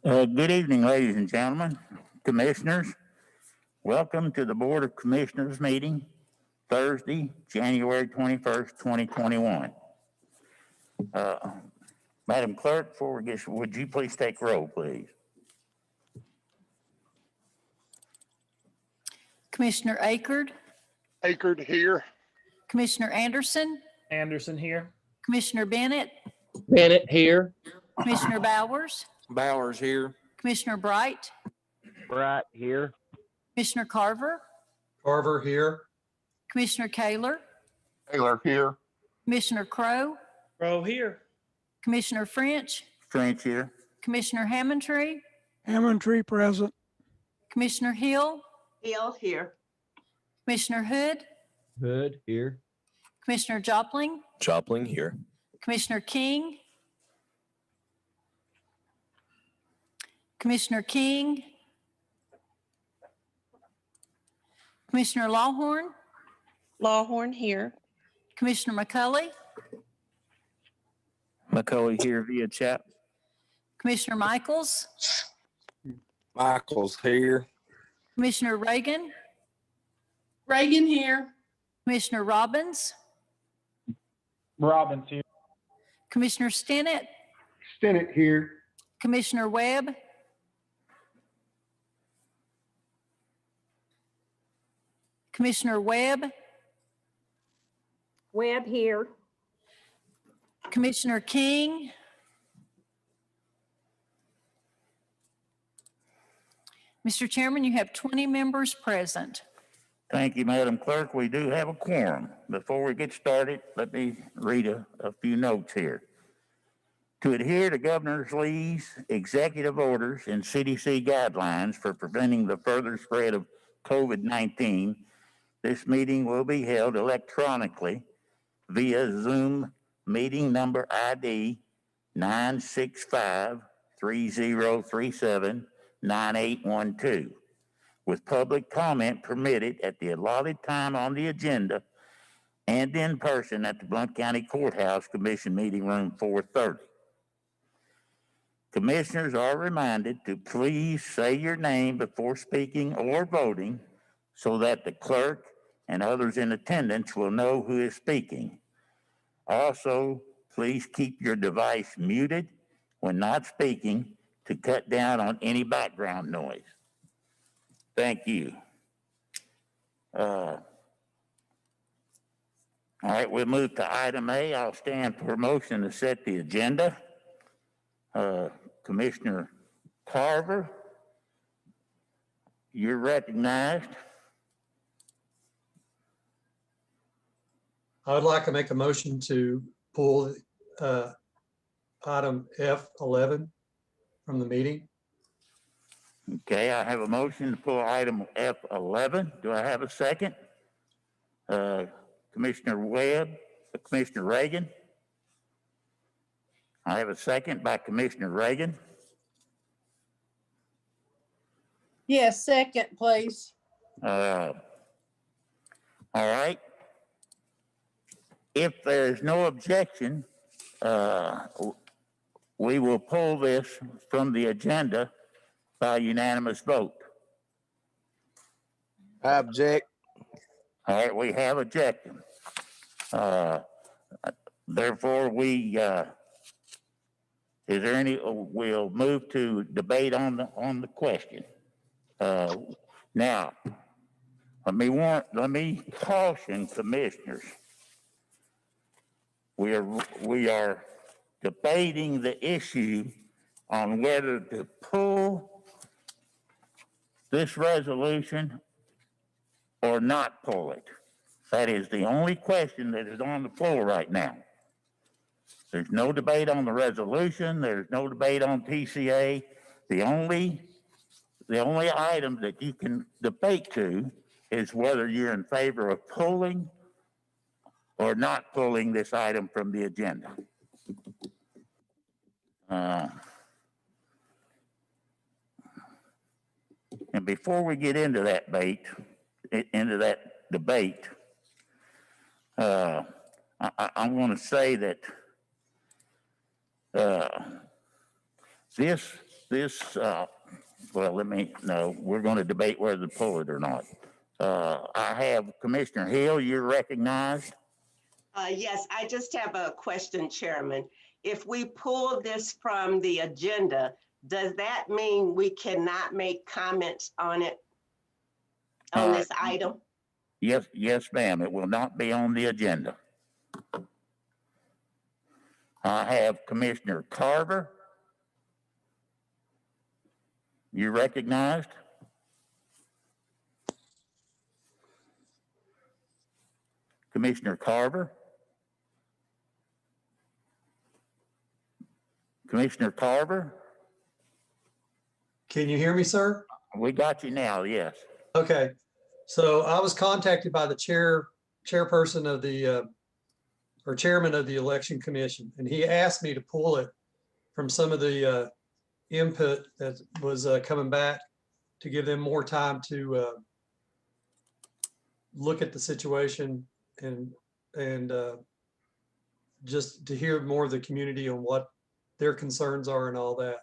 Good evening, ladies and gentlemen, commissioners. Welcome to the Board of Commissioners meeting, Thursday, January 21st, 2021. Madam Clerk, before we get, would you please take roll, please? Commissioner Akerd, Akerd here. Commissioner Anderson, Anderson here. Commissioner Bennett, Bennett here. Commissioner Bowers, Bowers here. Commissioner Bright, Bright here. Commissioner Carver, Carver here. Commissioner Kaler, Taylor here. Commissioner Crowe, Crow here. Commissioner French, French here. Commissioner Hammondtree, Hammondtree present. Commissioner Hill, Hill here. Commissioner Hood, Hood here. Commissioner Jopling, Jopling here. Commissioner King, Commissioner King, Commissioner Lawhorn, Lawhorn here. Commissioner McCulley, McCully here via chat. Commissioner Michaels, Michael's here. Commissioner Reagan, Reagan here. Commissioner Robbins, Robbins here. Commissioner Stinnett, Stinnett here. Commissioner Webb, Commissioner Webb, Webb here. Commissioner King, Mr. Chairman, you have 20 members present. Thank you, Madam Clerk. We do have a quorum. Before we get started, let me read a few notes here. To adhere to Governor Lee's executive orders and CDC guidelines for preventing the further spread of COVID-19, this meeting will be held electronically via Zoom meeting number ID 965-3037-9812, with public comment permitted at the allotted time on the agenda and in person at the Blount County Courthouse Commission Meeting Room 430. Commissioners are reminded to please say your name before speaking or voting so that the clerk and others in attendance will know who is speaking. Also, please keep your device muted when not speaking to cut down on any background noise. Thank you. All right, we'll move to item A. I'll stand for a motion to set the agenda. Commissioner Carver, you're recognized. I would like to make a motion to pull item F11 from the meeting. Okay, I have a motion to pull item F11. Do I have a second? Commissioner Webb, Commissioner Reagan. I have a second by Commissioner Reagan. Yes, second, please. All right. If there's no objection, we will pull this from the agenda by unanimous vote. I object. All right, we have objected. Therefore, is there any, we'll move to debate on the question. Now, let me caution commissioners. We are debating the issue on whether to pull this resolution or not pull it. That is the only question that is on the floor right now. There's no debate on the resolution. There's no debate on TCA. The only item that you can debate to is whether you're in favor of pulling or not pulling this item from the agenda. And before we get into that debate, I want to say that this well, no, we're going to debate whether to pull it or not. I have Commissioner Hill, you're recognized. Yes, I just have a question, Chairman. If we pull this from the agenda, does that mean we cannot make comments on it, on this item? Yes, ma'am, it will not be on the agenda. I have Commissioner Carver. You recognized? Commissioner Carver? Commissioner Carver? Can you hear me, sir? We got you now, yes. Okay. So I was contacted by the chairperson of the, or chairman of the election commission, and he asked me to pull it from some of the input that was coming back to give them more time to look at the situation and just to hear more of the community on what their concerns are and all that.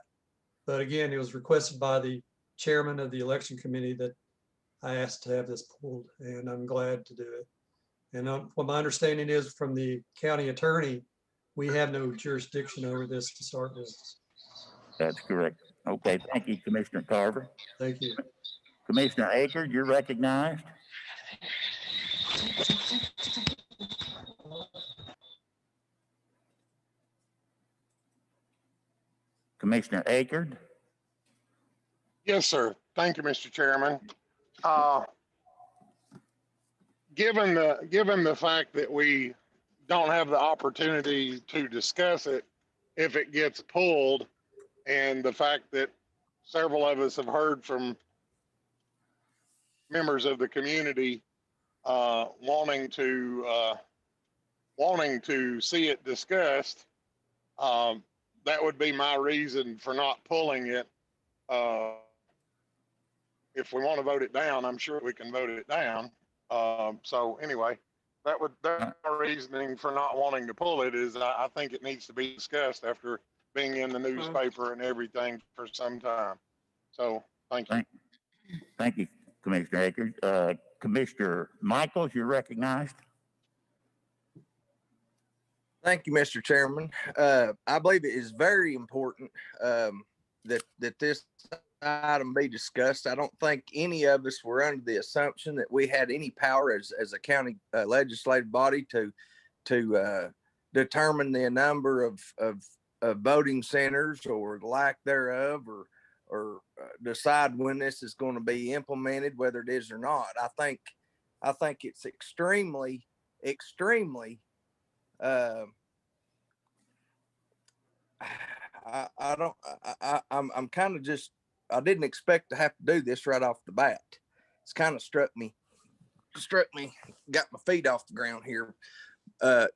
But again, it was requested by the chairman of the election committee that I asked to have this pulled, and I'm glad to do it. And what my understanding is from the county attorney, we have no jurisdiction over this to start with. That's correct. Okay, thank you, Commissioner Carver. Thank you. Commissioner Akers, you're recognized. Commissioner Akers. Yes, sir. Thank you, Mr. Chairman. Given the fact that we don't have the opportunity to discuss it if it gets pulled, and the fact that several of us have heard from members of the community wanting to see it discussed, that would be my reason for not pulling it. If we want to vote it down, I'm sure we can vote it down. So anyway, that's my reasoning for not wanting to pull it, is I think it needs to be discussed after being in the newspaper and everything for some time. So thank you. Thank you, Commissioner Akers. Commissioner Michaels, you're recognized. Thank you, Mr. Chairman. I believe it is very important that this item be discussed. I don't think any of us were under the assumption that we had any power as a county legislative body to determine the number of voting centers or lack thereof, or decide when this is going to be implemented, whether it is or not. I think it's extremely I'm kind of just, I didn't expect to have to do this right off the bat. It's kind of struck me, got my feet off the ground here.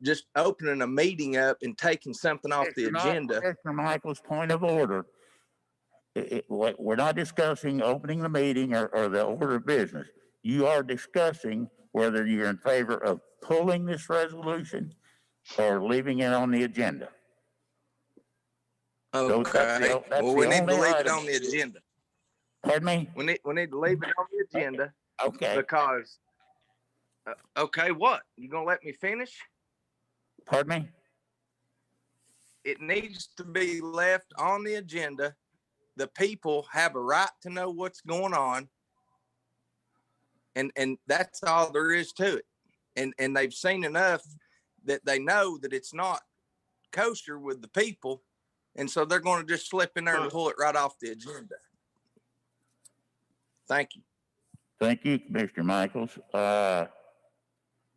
Just opening a meeting up and taking something off the agenda. Commissioner Michaels, point of order. We're not discussing opening the meeting or the order of business. You are discussing whether you're in favor of pulling this resolution or leaving it on the agenda. Okay. Well, we need to leave it on the agenda. Pardon me? We need to leave it on the agenda. Okay. Because, okay, what? You gonna let me finish? Pardon me? It needs to be left on the agenda. The people have a right to know what's going on. And that's all there is to it. And they've seen enough that they know that it's not kosher with the people. And so they're going to just slip in there and pull it right off the agenda. Thank you. Thank you, Commissioner Michaels.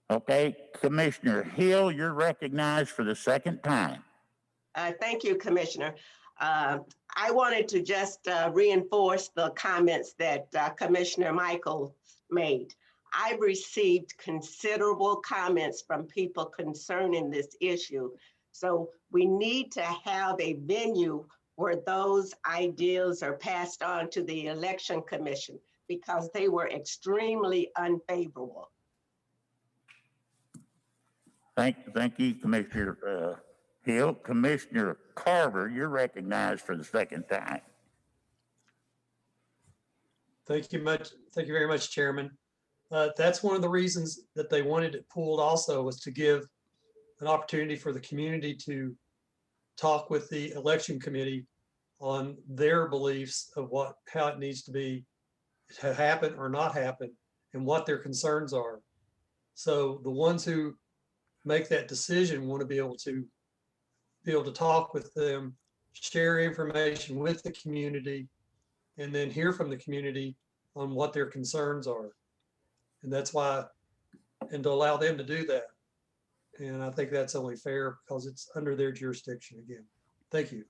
Okay, Commissioner Hill, you're recognized for the second time. Thank you, Commissioner. I wanted to just reinforce the comments that Commissioner Michael made. I received considerable comments from people concerning this issue. So we need to have a venue where those ideas are passed on to the election commission, because they were extremely unfavorable. Thank you, Commissioner Hill. Commissioner Carver, you're recognized for the second time. Thank you much. Thank you very much, Chairman. That's one of the reasons that they wanted it pulled also, was to give an opportunity for the community to talk with the election committee on their beliefs of how it needs to be, to happen or not happen, and what their concerns are. So the ones who make that decision want to be able to talk with them, share information with the community, and then hear from the community on what their concerns are. And that's why, and to allow them to do that. And I think that's only fair because it's under their jurisdiction again. Thank you.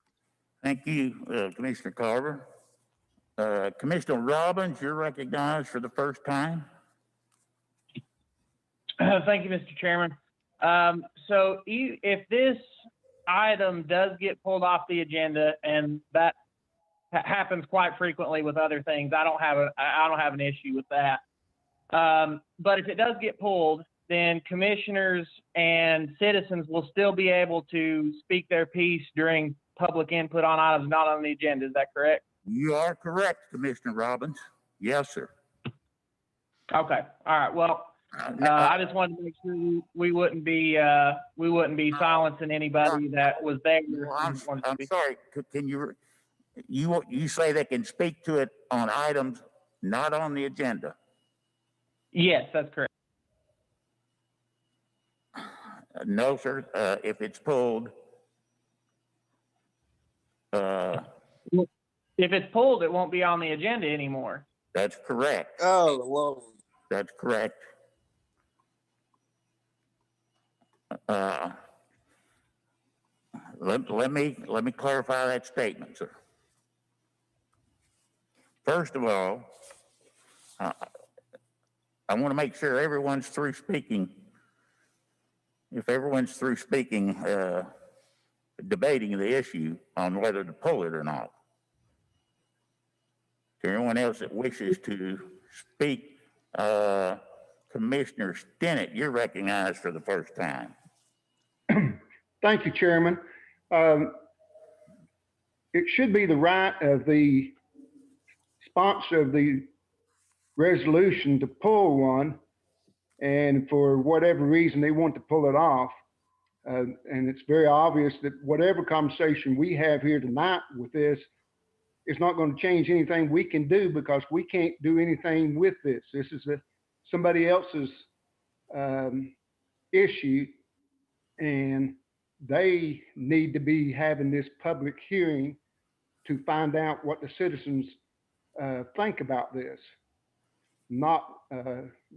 Thank you, Commissioner Carver. Commissioner Robbins, you're recognized for the first time. Thank you, Mr. Chairman. So if this item does get pulled off the agenda, and that happens quite frequently with other things, I don't have an issue with that. But if it does get pulled, then commissioners and citizens will still be able to speak their piece during public input on items not on the agenda. Is that correct? You are correct, Commissioner Robbins. Yes, sir. Okay. All right. Well, I just wanted to make sure we wouldn't be silencing anybody that was there. I'm sorry. Can you say they can speak to it on items not on the agenda? Yes, that's correct. No, sir. If it's pulled, If it's pulled, it won't be on the agenda anymore. that's correct. Oh, Lord. That's correct. Let me clarify that statement, sir. First of all, I want to make sure everyone's through speaking. If everyone's through speaking, debating the issue on whether to pull it or not. To anyone else that wishes to speak, Commissioner Stinnett, you're recognized for the first time. Thank you, Chairman. It should be the right of the sponsor of the resolution to pull one, and for whatever reason they want to pull it off. And it's very obvious that whatever conversation we have here tonight with this is not going to change anything we can do, because we can't do anything with this. This is somebody else's issue, and they need to be having this public hearing to find out what the citizens think about this. Not,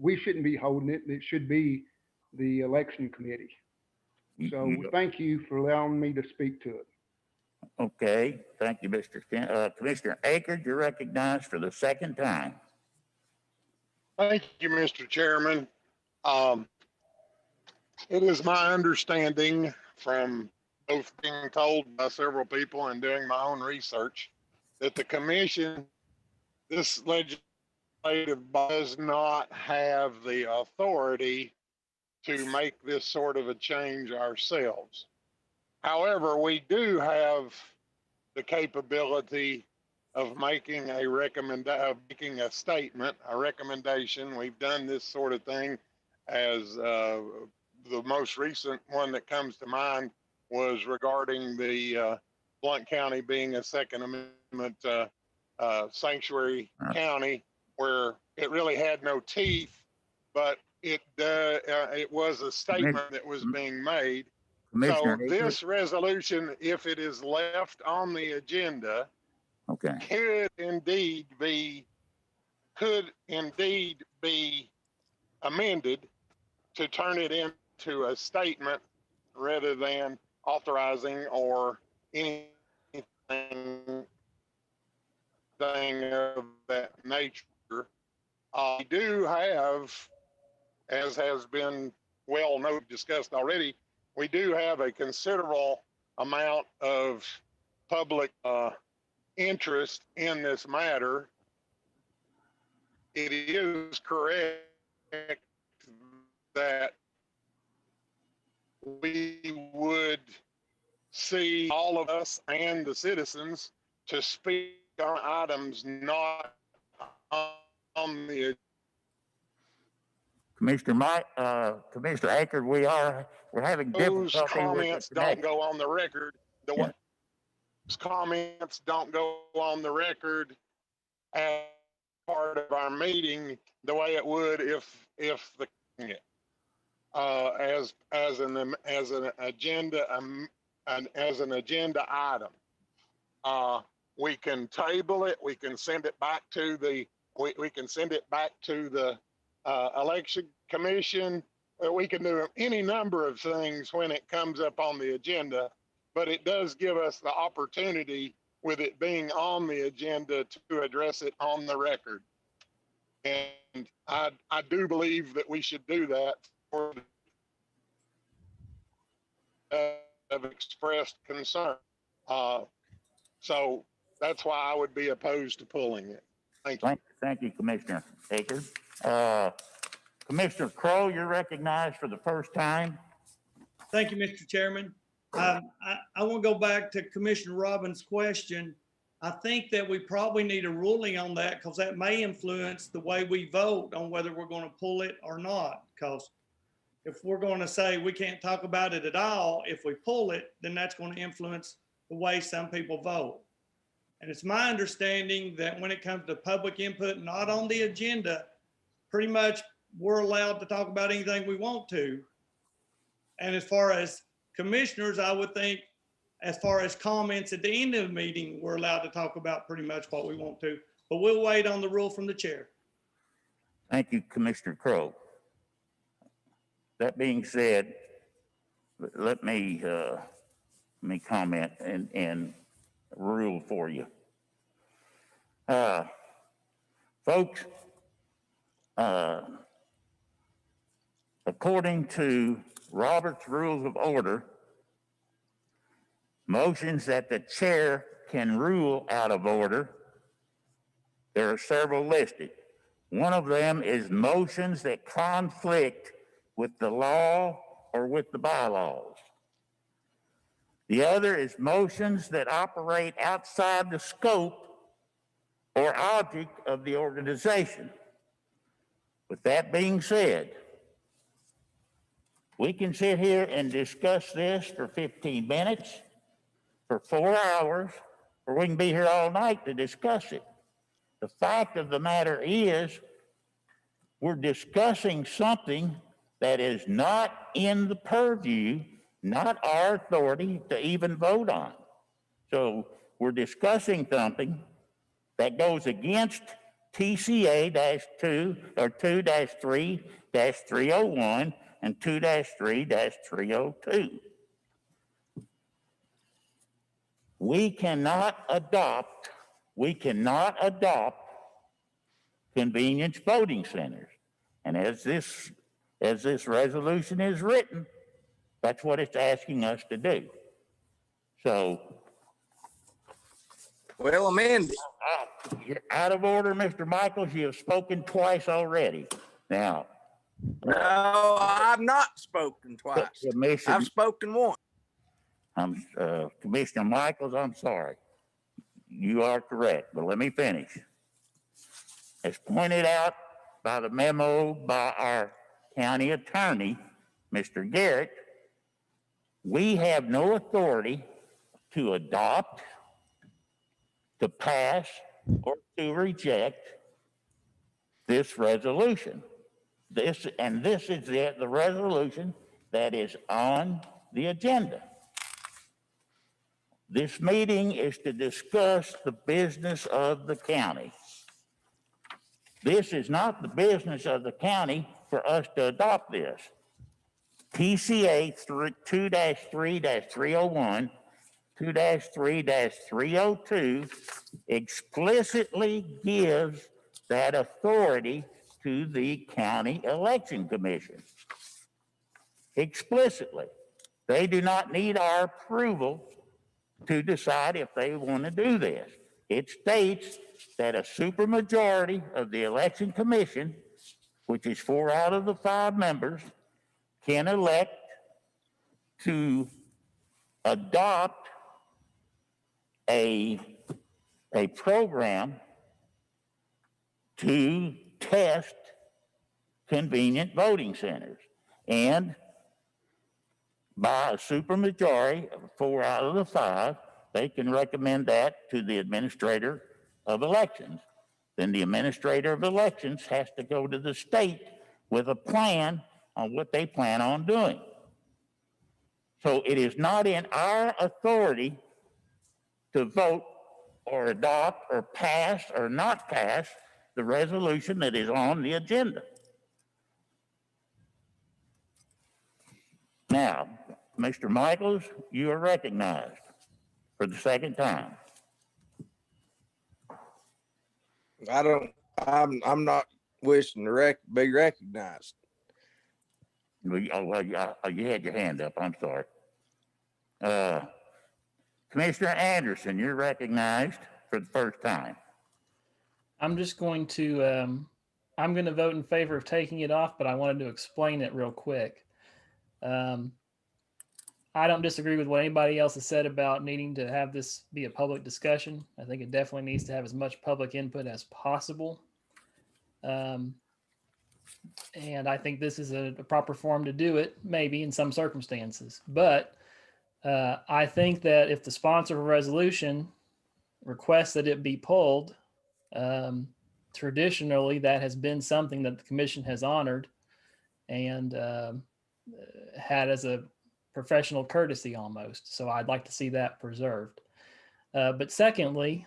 we shouldn't be holding it. It should be the election committee. So thank you for allowing me to speak to it. Okay, thank you, Mr. Stinnett. Commissioner Akers, you're recognized for the second time. Thank you, Mr. Chairman. It is my understanding, from both being told by several people and doing my own research, that the commission, this legislative body, does not have the authority to make this sort of a change ourselves. However, we do have the capability of making making a statement, a recommendation. We've done this sort of thing, as the most recent one that comes to mind was regarding the Blount County being a Second Amendment sanctuary county, where it really had no teeth, but it was a statement that was being made. So this resolution, if it is left on the agenda, could indeed be amended to turn it into a statement rather than authorizing or anything of that nature. We do have, as has been discussed already, we do have a considerable amount of public interest in this matter. It is correct that we would see all of us and the citizens to speak on items not on the Commissioner Aker, we're having those difficulty with comments the don't connection. go on the record. The Yeah. way those comments don't go on the record as part of our meeting the way it would if the as an agenda item. We can table it. We can send it back to the election commission. We can do any number of things when it comes up on the agenda, but it does give us the opportunity, with it being on the agenda, to address it on the record. And I do believe that we should do that for have expressed concern. So that's why I would be opposed to pulling it. Thank you. Thank you, Commissioner Aker. Commissioner Crowe, you're recognized for the first time. Thank you, Mr. Chairman. I want to go back to Commissioner Robbins' question. I think that we probably need a ruling on that because that may influence the way we vote on whether we're going to pull it or not. Because if we're going to say we can't talk about it at all, if we pull it, then that's going to influence the way some people vote. And it's my understanding that when it comes to public input, not on the agenda, pretty much we're allowed to talk about anything we want to. And as far as commissioners, I would think as far as comments at the end of the meeting, we're allowed to talk about pretty much what we want to, but we'll wait on the rule from the chair. Thank you, Commissioner Crowe. That being said, let me comment and rule for you. Folks, according to Robert's Rules of Order, motions that the chair can rule out of order, there are several listed. One of them is motions that conflict with the law or with the bylaws. The other is motions that operate outside the scope or object of the organization. With that being said, we can sit here and discuss this for 15 minutes, for 4 hours, or we can be here all night to discuss it. The fact of the matter is, we're discussing something that is not in the purview, not our authority to even vote on. So we're discussing something that goes against TCA-2 or 2-3-301 and 2-3-302. We cannot adopt convenience voting centers. And as this resolution is written, that's what it's asking us to do. So, Well, Amanda, you're out of order, Mr. Michaels. You have spoken twice already. Now, no, I've not spoken twice. I've spoken once. Commissioner Michaels, I'm sorry. You are correct, but let me finish. As pointed out by the memo by our county attorney, Mr. Garrett, we have no authority to adopt, to pass, or to reject this resolution. This is the resolution that is on the agenda. This meeting is to discuss the business of the county. This is not the business of the county for us to adopt this. TCA 2-3-301, 2-3-302 explicitly gives that authority to the county election commission. Explicitly. They do not need our approval to decide if they want to do this. It states that a supermajority of the election commission, which is 4 out of the 5 members, can elect to adopt a program to test convenient voting centers. And by a supermajority of 4 out of the 5, they can recommend that to the administrator of elections. Then the administrator of elections has to go to the state with a plan on what they plan on doing. So it is not in our authority to vote or adopt or pass or not pass the resolution that is on the agenda. Now, Mr. Michaels, you are recognized for the second time. I'm not wishing to be recognized. Well, you had your hand up. I'm sorry. Commissioner Anderson, you're recognized for the first time. I'm just going to, I'm going to vote in favor of taking it off, but I wanted to explain it real quick. I don't disagree with what anybody else has said about needing to have this be a public discussion. I think it definitely needs to have as much public input as possible. And I think this is a proper forum to do it, maybe in some circumstances. But I think that if the sponsor of a resolution requests that it be pulled, traditionally that has been something that the commission has honored and had as a professional courtesy almost. So I'd like to see that preserved. But secondly,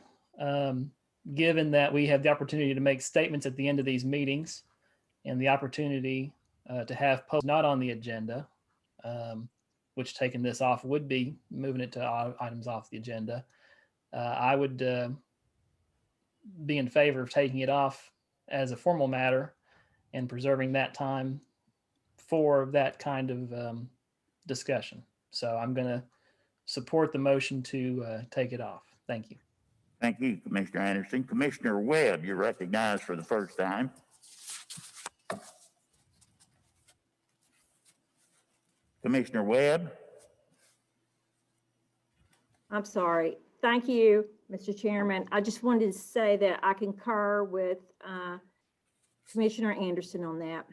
given that we have the opportunity to make statements at the end of these meetings and the opportunity to have posts not on the agenda, which taking this off would be moving it to items off the agenda, I would be in favor of taking it off as a formal matter and preserving that time for that kind of discussion. So I'm going to support the motion to take it off. Thank you. Thank you, Commissioner Anderson. Commissioner Webb, you're recognized for the first time. Commissioner Webb. I'm sorry. Thank you, Mr. Chairman. I just wanted to say that I concur with Commissioner Anderson on that.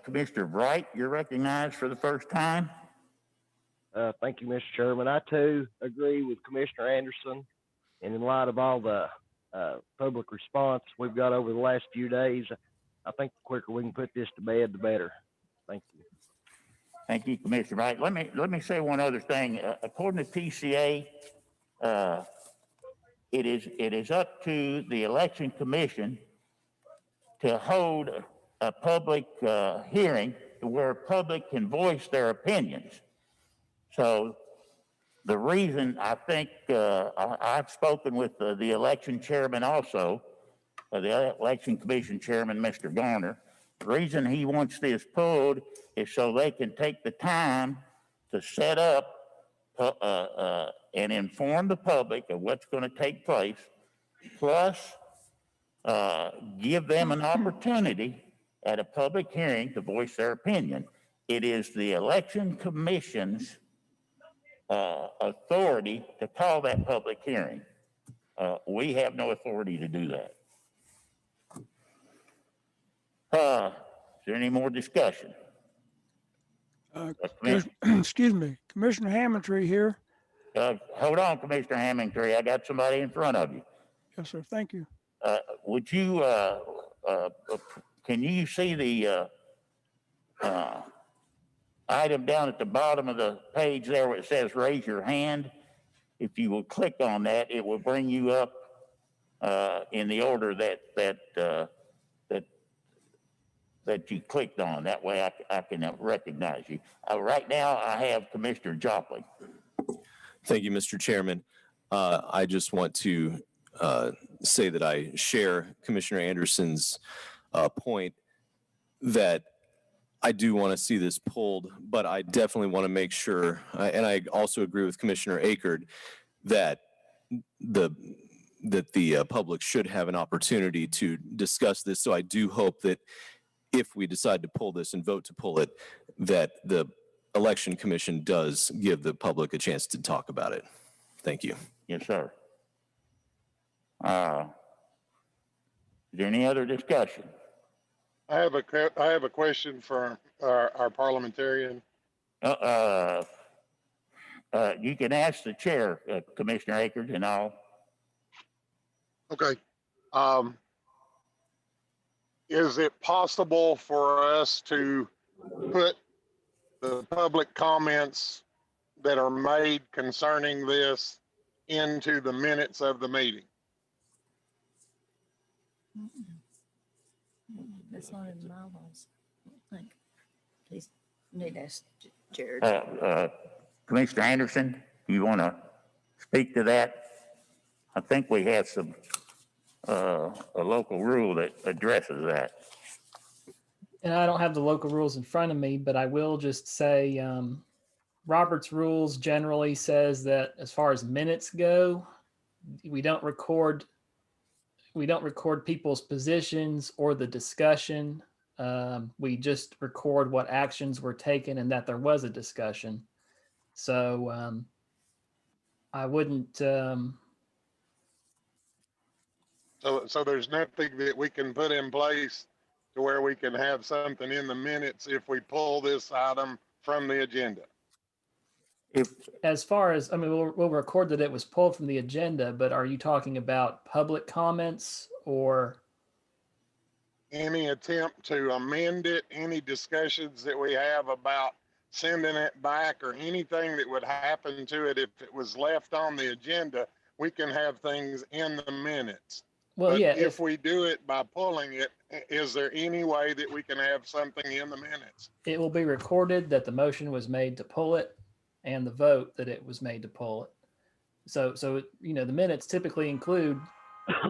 Commissioner Bright, you're recognized for the first time. Thank you, Mr. Chairman. I too agree with Commissioner Anderson. And in light of all the public response we've got over the last few days, I think the quicker we can put this to bed, the better. Thank you. Thank you, Commissioner Bright. Let me say one other thing. According to TCA, it is up to the Election Commission to hold a public hearing where public can voice their opinions. So the reason I think I've spoken with the election chairman also, the Election Commission chairman, Mr. Garner, the reason he wants this pulled is so they can take the time to set up and inform the public of what's going to take place, plus give them an opportunity at a public hearing to voice their opinion. It is the Election Commission's authority to call that public hearing. We have no authority to do that. Is there any more discussion? Excuse me, Commissioner Hammondtree here. Hold on, Commissioner Hammondtree. I got somebody in front of you. Yes, sir. Thank you. Would you, can you see the item down at the bottom of the page there where it says raise your hand? If you will click on that, it will bring you up in the order that you clicked on. That way I can recognize you. Right now I have Commissioner Joplin. Thank you, Mr. Chairman. I just want to say that I share Commissioner Anderson's point that I do want to see this pulled, but I definitely want to make sure, and I also agree with Commissioner Akerd, that the public should have an opportunity to discuss this. So I do hope that if we decide to pull this and vote to pull it, that the election commission does give the public a chance to talk about it. Thank you. Yes, sir. Is there any other discussion? I have a question for our parliamentarian. You can ask the chair, Commissioner Akers, and I'll. Okay. Is it possible for us to put the public comments that are made concerning this into the minutes of the meeting? That's not in my laws, I think. Please need to ask Jared. Commissioner Anderson, you want to speak to that? I think we have a local rule that addresses that. And I don't have the local rules in front of me, but I will just say, Robert's rules generally says that as far as minutes go, we don't record people's positions or the discussion. We just record what actions were taken and that there was a discussion. So I wouldn't. So there's nothing that we can put in place to where we can have something in the minutes if we pull this item from the agenda. As far as, I mean, we'll record that it was pulled from the agenda, but are you talking about public comments or? Any attempt to amend it, any discussions that we have about sending it back or anything that would happen to it if it was left on the agenda, we can have things in the minutes. Well, but yeah. if we do it by pulling it, is there any way that we can have something in the minutes? It will be recorded that the motion was made to pull it and the vote that it was made to pull it. So you know, the minutes typically include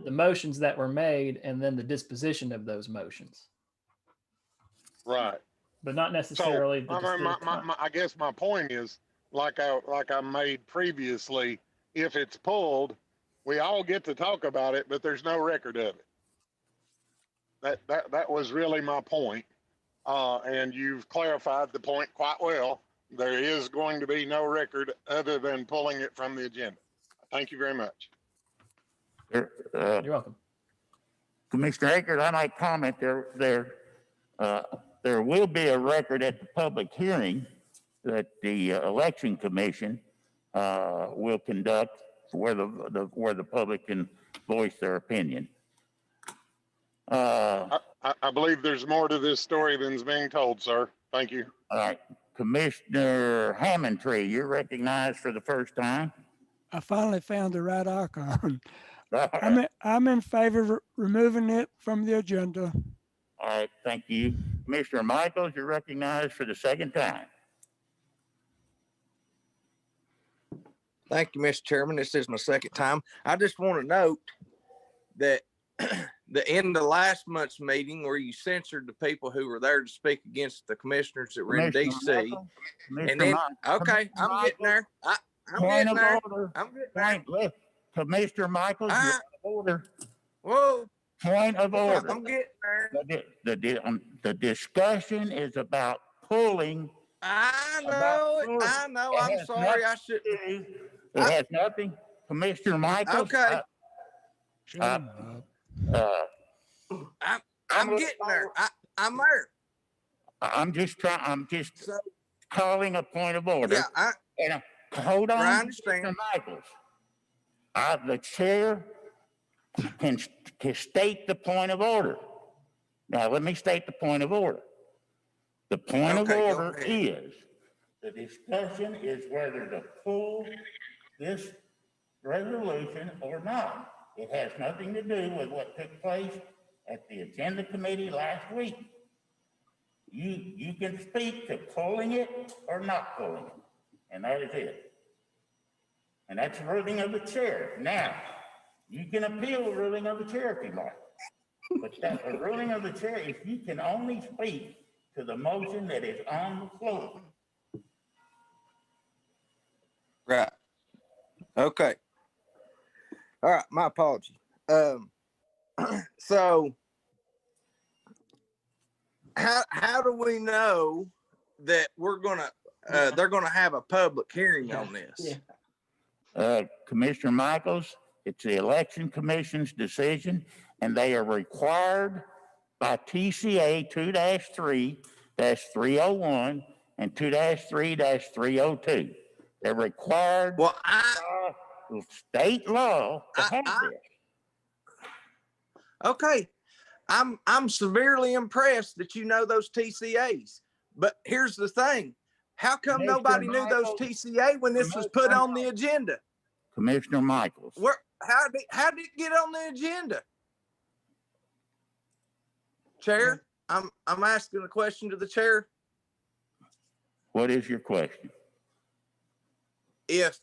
the motions that were made and then the disposition of those motions. Right. But not necessarily. So, I guess my point is, like I made previously, if it's pulled, we all get to talk about it, but there's no record of it. That was really my point. And you've clarified the point quite well. There is going to be no record other than pulling it from the agenda. Thank you very much. You're welcome. Commissioner Akers, I might comment there will be a record at the public hearing that the election commission will conduct where the public can voice their opinion. I believe there's more to this story than's being told, sir. Thank you. All right. Commissioner Hammondtree, you're recognized for the first time. I finally found the right icon. I'm in favor of removing it from the agenda. All right, thank you. Commissioner Michaels, you're recognized for the second time. Thank you, Mr. Chairman. This is my second time. I just want to note that the end of last month's meeting where you censored the people who were there to speak against the commissioners that were in DC. And then, okay, I'm getting there. I'm getting there. I'm getting there. Commissioner Michaels, you're out of order. Whoa. Point of order. I'm getting there. The discussion is about pulling. I know. I'm sorry. I should. It has nothing. Commissioner Michaels. Okay. I'm getting there. I'm there. I'm just calling a point of order. Yeah. Hold on, I understand. Mr. Michaels. The chair can state the point of order. Now, let me state the point of order. The point of order is the discussion is whether to pull this resolution or not. It has nothing to do with what took place at the agenda committee last week. You can speak to pulling it or not pulling it, and that is it. And that's the ruling of the chair. Now, you can appeal the ruling of the chair if you like, but that's the ruling of the chair if you can only speak to the motion that is on the floor. Right. Okay. All right. My apology. So how do we know that we're going to they're going to have a public hearing on this. Commissioner Michaels, it's the Election Commission's decision, and they are required by TCA 2-3-301 and 2-3-302. They're required Well, by state law to have this. Okay. I'm severely impressed that you know those TCAs. But here's the thing. How come Mr. nobody knew those Michaels, TCA when this was put on the agenda? Commissioner Michaels. How did it get on the agenda? Chair, I'm asking a question to the chair. What is your question? If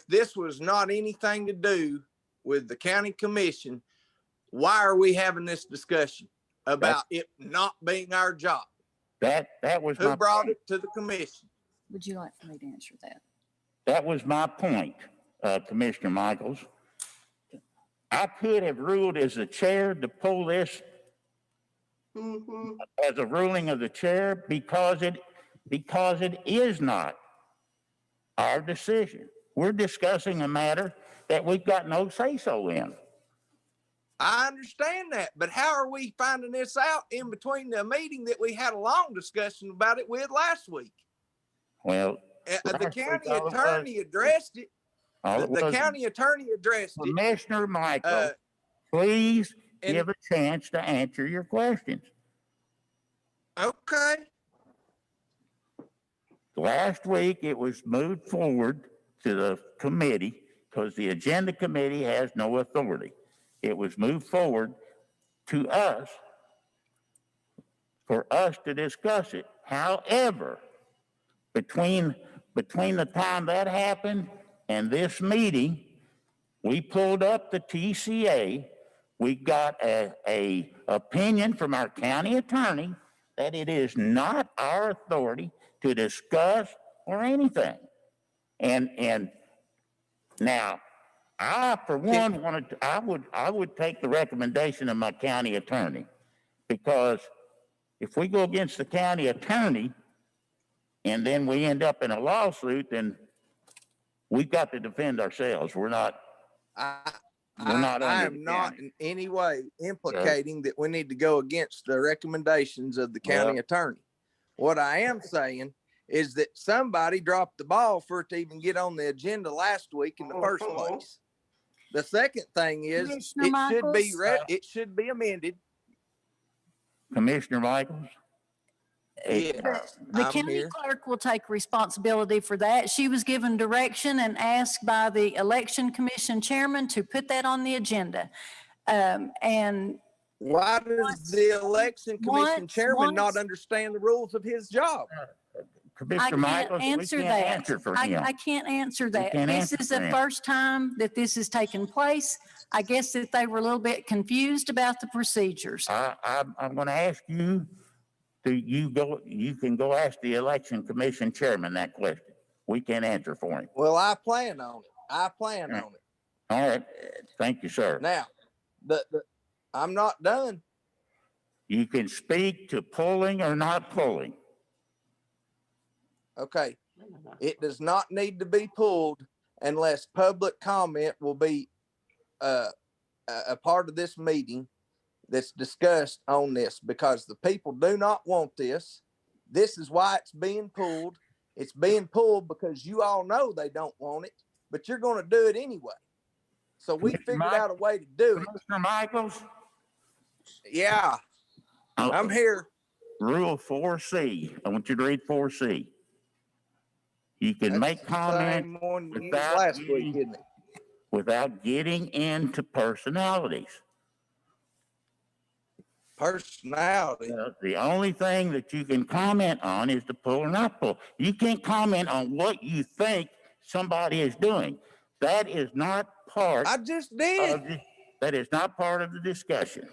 this was not anything to do with the county commission, why are we having this discussion about it not being our job? That was Who my brought point. it to the commission? Would you like for me to answer that? That was my point, Commissioner Michaels. I could have ruled as the chair to pull this as a ruling of the chair because it is not our decision. We're discussing a matter that we've got no say-so in. I understand that, but how are we finding this out in between the meeting that we had a long discussion about it with last week? Well, the county attorney addressed it. The county attorney addressed it. Commissioner Michael, please give a chance to answer your questions. Okay. Last week, it was moved forward to the committee because the agenda committee has no authority. It was moved forward to us for us to discuss it. However, between the time that happened and this meeting, we pulled up the TCA. We got a opinion from our county attorney that it is not our authority to discuss or anything. And now, I, for one, I would take the recommendation of my county attorney, because if we go against the county attorney and then we end up in a lawsuit, then we've got to defend ourselves. We're not. I am not in any way implicating that we need to go against the recommendations of the county attorney. What I am saying is that somebody dropped the ball for it to even get on the agenda last week in the first place. The second thing is it should be amended. Commissioner Michaels? The county clerk will take responsibility for that. She was given direction and asked by the election commission chairman to put that on the agenda. And why does the election commission chairman not understand the rules of his job? Commissioner Michaels, answer we can't answer for him. I can't answer that. can't This answer is for the him. first time that this has taken place. I guess that they were a little bit confused about the procedures. I'm going to ask you. You can go ask the election commission chairman that question. We can't answer for him. Well, I plan on it. All right. Thank you, sir. Now, I'm not done. You can speak to pulling or not pulling. Okay. It does not need to be pulled unless public comment will be a part of this meeting that's discussed on this, because the people do not want this. This is why it's being pulled. It's being pulled because you all know they don't want it, but you're going to do it anyway. So we figured out a way to do it. Mr. Michaels? Yeah, I'm here. Rule 4C. I want you to read 4C. You can make comments without getting into personalities. The only thing that you can comment on is the pull or not pull. You can't comment on what you think somebody is doing. That is not part. I just did. That is not part of the discussion.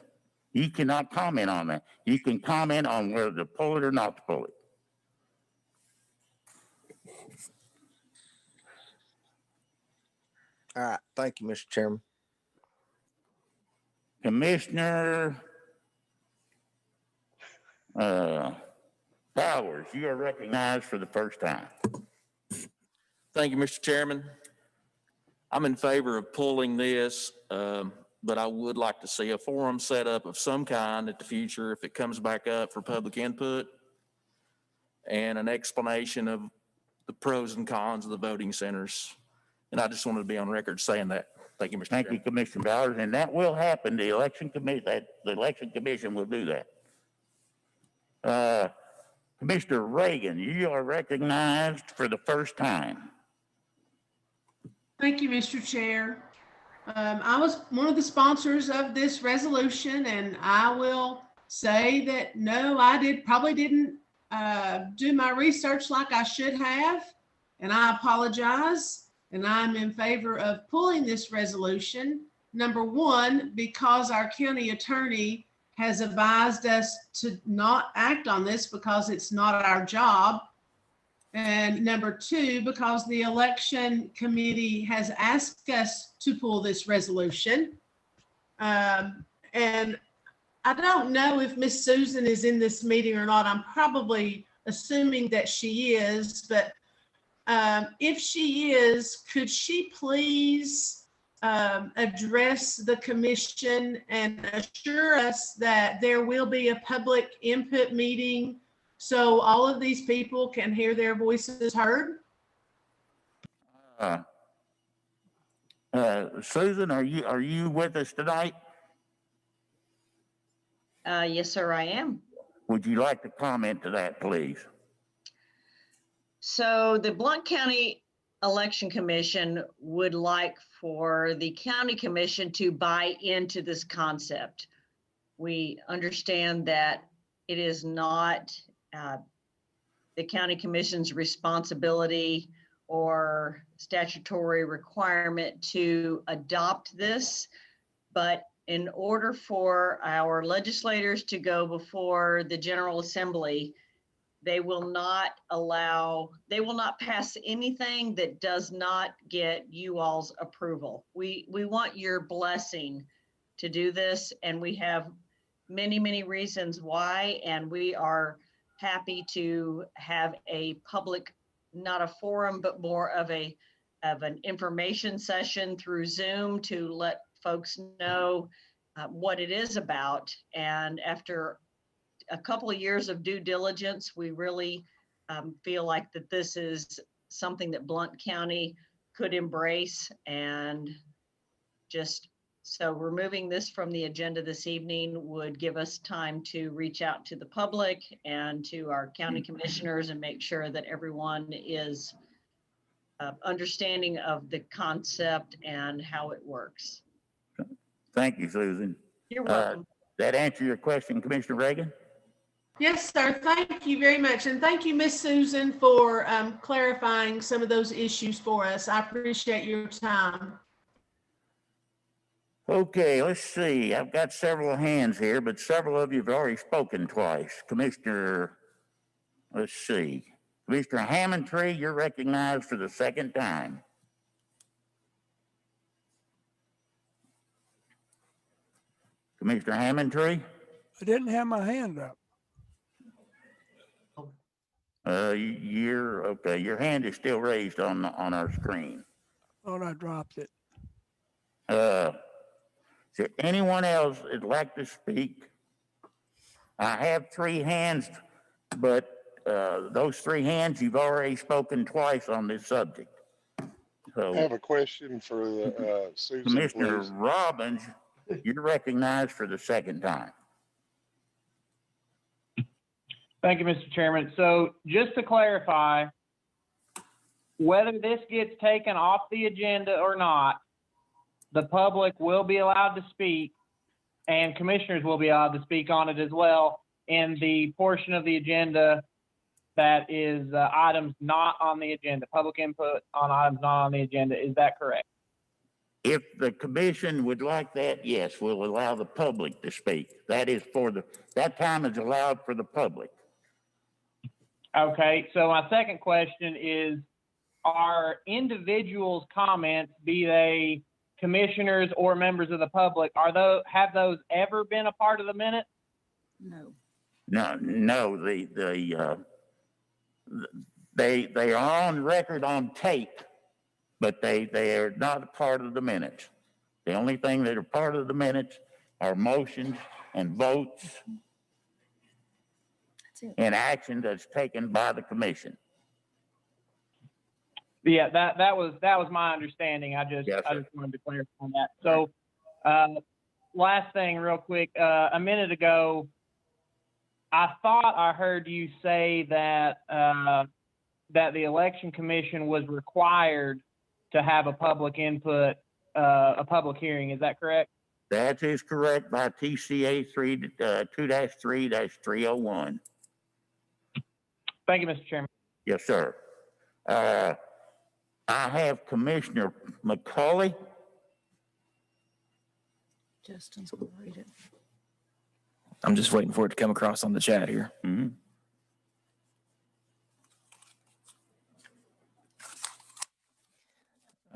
You cannot comment on that. You can comment on whether to pull it or not to pull it. All right. Thank you, Mr. Chairman. Commissioner Bowers, you are recognized for the first time. Thank you, Mr. Chairman. I'm in favor of pulling this, but I would like to see a forum set up of some kind at the future if it comes back up for public input and an explanation of the pros and cons of the voting centers. And I just wanted to be on record saying that. Thank you, Mr. Thank you, Chairman. Commissioner Bowers, and that will happen. The election commission will do that. Commissioner Reagan, you are recognized for the first time. Thank you, Mr. Chair. I was one of the sponsors of this resolution, and I will say that no, probably didn't do my research like I should have, and I apologize. And I'm in favor of pulling this resolution. Number one, because our county attorney has advised us to not act on this because it's not our job. And number two, because the election committee has asked us to pull this resolution. And I don't know if Miss Susan is in this meeting or not. I'm probably assuming that she is, but if she is, could she please address the commission and assure us that there will be a public input meeting so all of these people can hear their voices heard? Susan, are you with us tonight? Yes, sir, I am. Would you like to comment to that, please? So the Blount County Election Commission would like for the county commission to buy into this concept. We understand that it is not the county commission's responsibility or statutory requirement to adopt this, but in order for our legislators to go before the General Assembly, they will not pass anything that does not get you all's approval. We want your blessing to do this, and we have many, many reasons why, and we are happy to have a public, not a forum, but more of an information session through Zoom to let folks know what it is about. And after a couple of years of due diligence, we really feel like that this is something that Blount County could embrace. And just so removing this from the agenda this evening would give us time to reach out to the public and to our county commissioners and make sure that everyone is understanding of the concept and how it works. Thank you, Susan. You're welcome. That answer your question, Commissioner Reagan? Yes, sir. Thank you very much. And thank you, Miss Susan, for clarifying some of those issues for us. I appreciate your time. Okay, let's see. I've got several hands here, but several of you have already spoken twice. Commissioner, let's see. Commissioner Hammondtree, you're recognized for the second time. Commissioner Hammondtree? I didn't have my hand up. You're okay. Your hand is still raised on our screen. Thought I dropped it. Is there anyone else that'd like to speak? I have 3 hands, but those 3 hands, you've already spoken twice on this subject. So, I have a question for the Susan, Commissioner please. Robbins, you're recognized for the second time. Thank you, Mr. Chairman. So just to clarify, whether this gets taken off the agenda or not, the public will be allowed to speak and commissioners will be allowed to speak on it as well in the portion of the agenda that is items not on the agenda, public input on items not on the agenda. Is that correct? If the commission would like that, yes, we'll allow the public to speak. That is that time is allowed for the public. Okay, so my second question is, are individuals' comments, be they commissioners or members of the public, have those ever been a part of the minute? No. No, they are on record on tape, but they are not a part of the minutes. The only thing that are part of the minutes are motions and votes and action that's taken by the commission. Yeah, that was my understanding. I just wanted to clarify on that. So, last thing real quick, a minute ago, I thought I heard you say that, that the election commission was required to have a public input, a public hearing. Is that correct? That is correct by TCA 2-3-301. Thank you, Mr. Chairman. Yes, sir. I have Commissioner McCauley. Justin's gonna read it. I'm just waiting for it to come across on the chat here. Mm-hmm.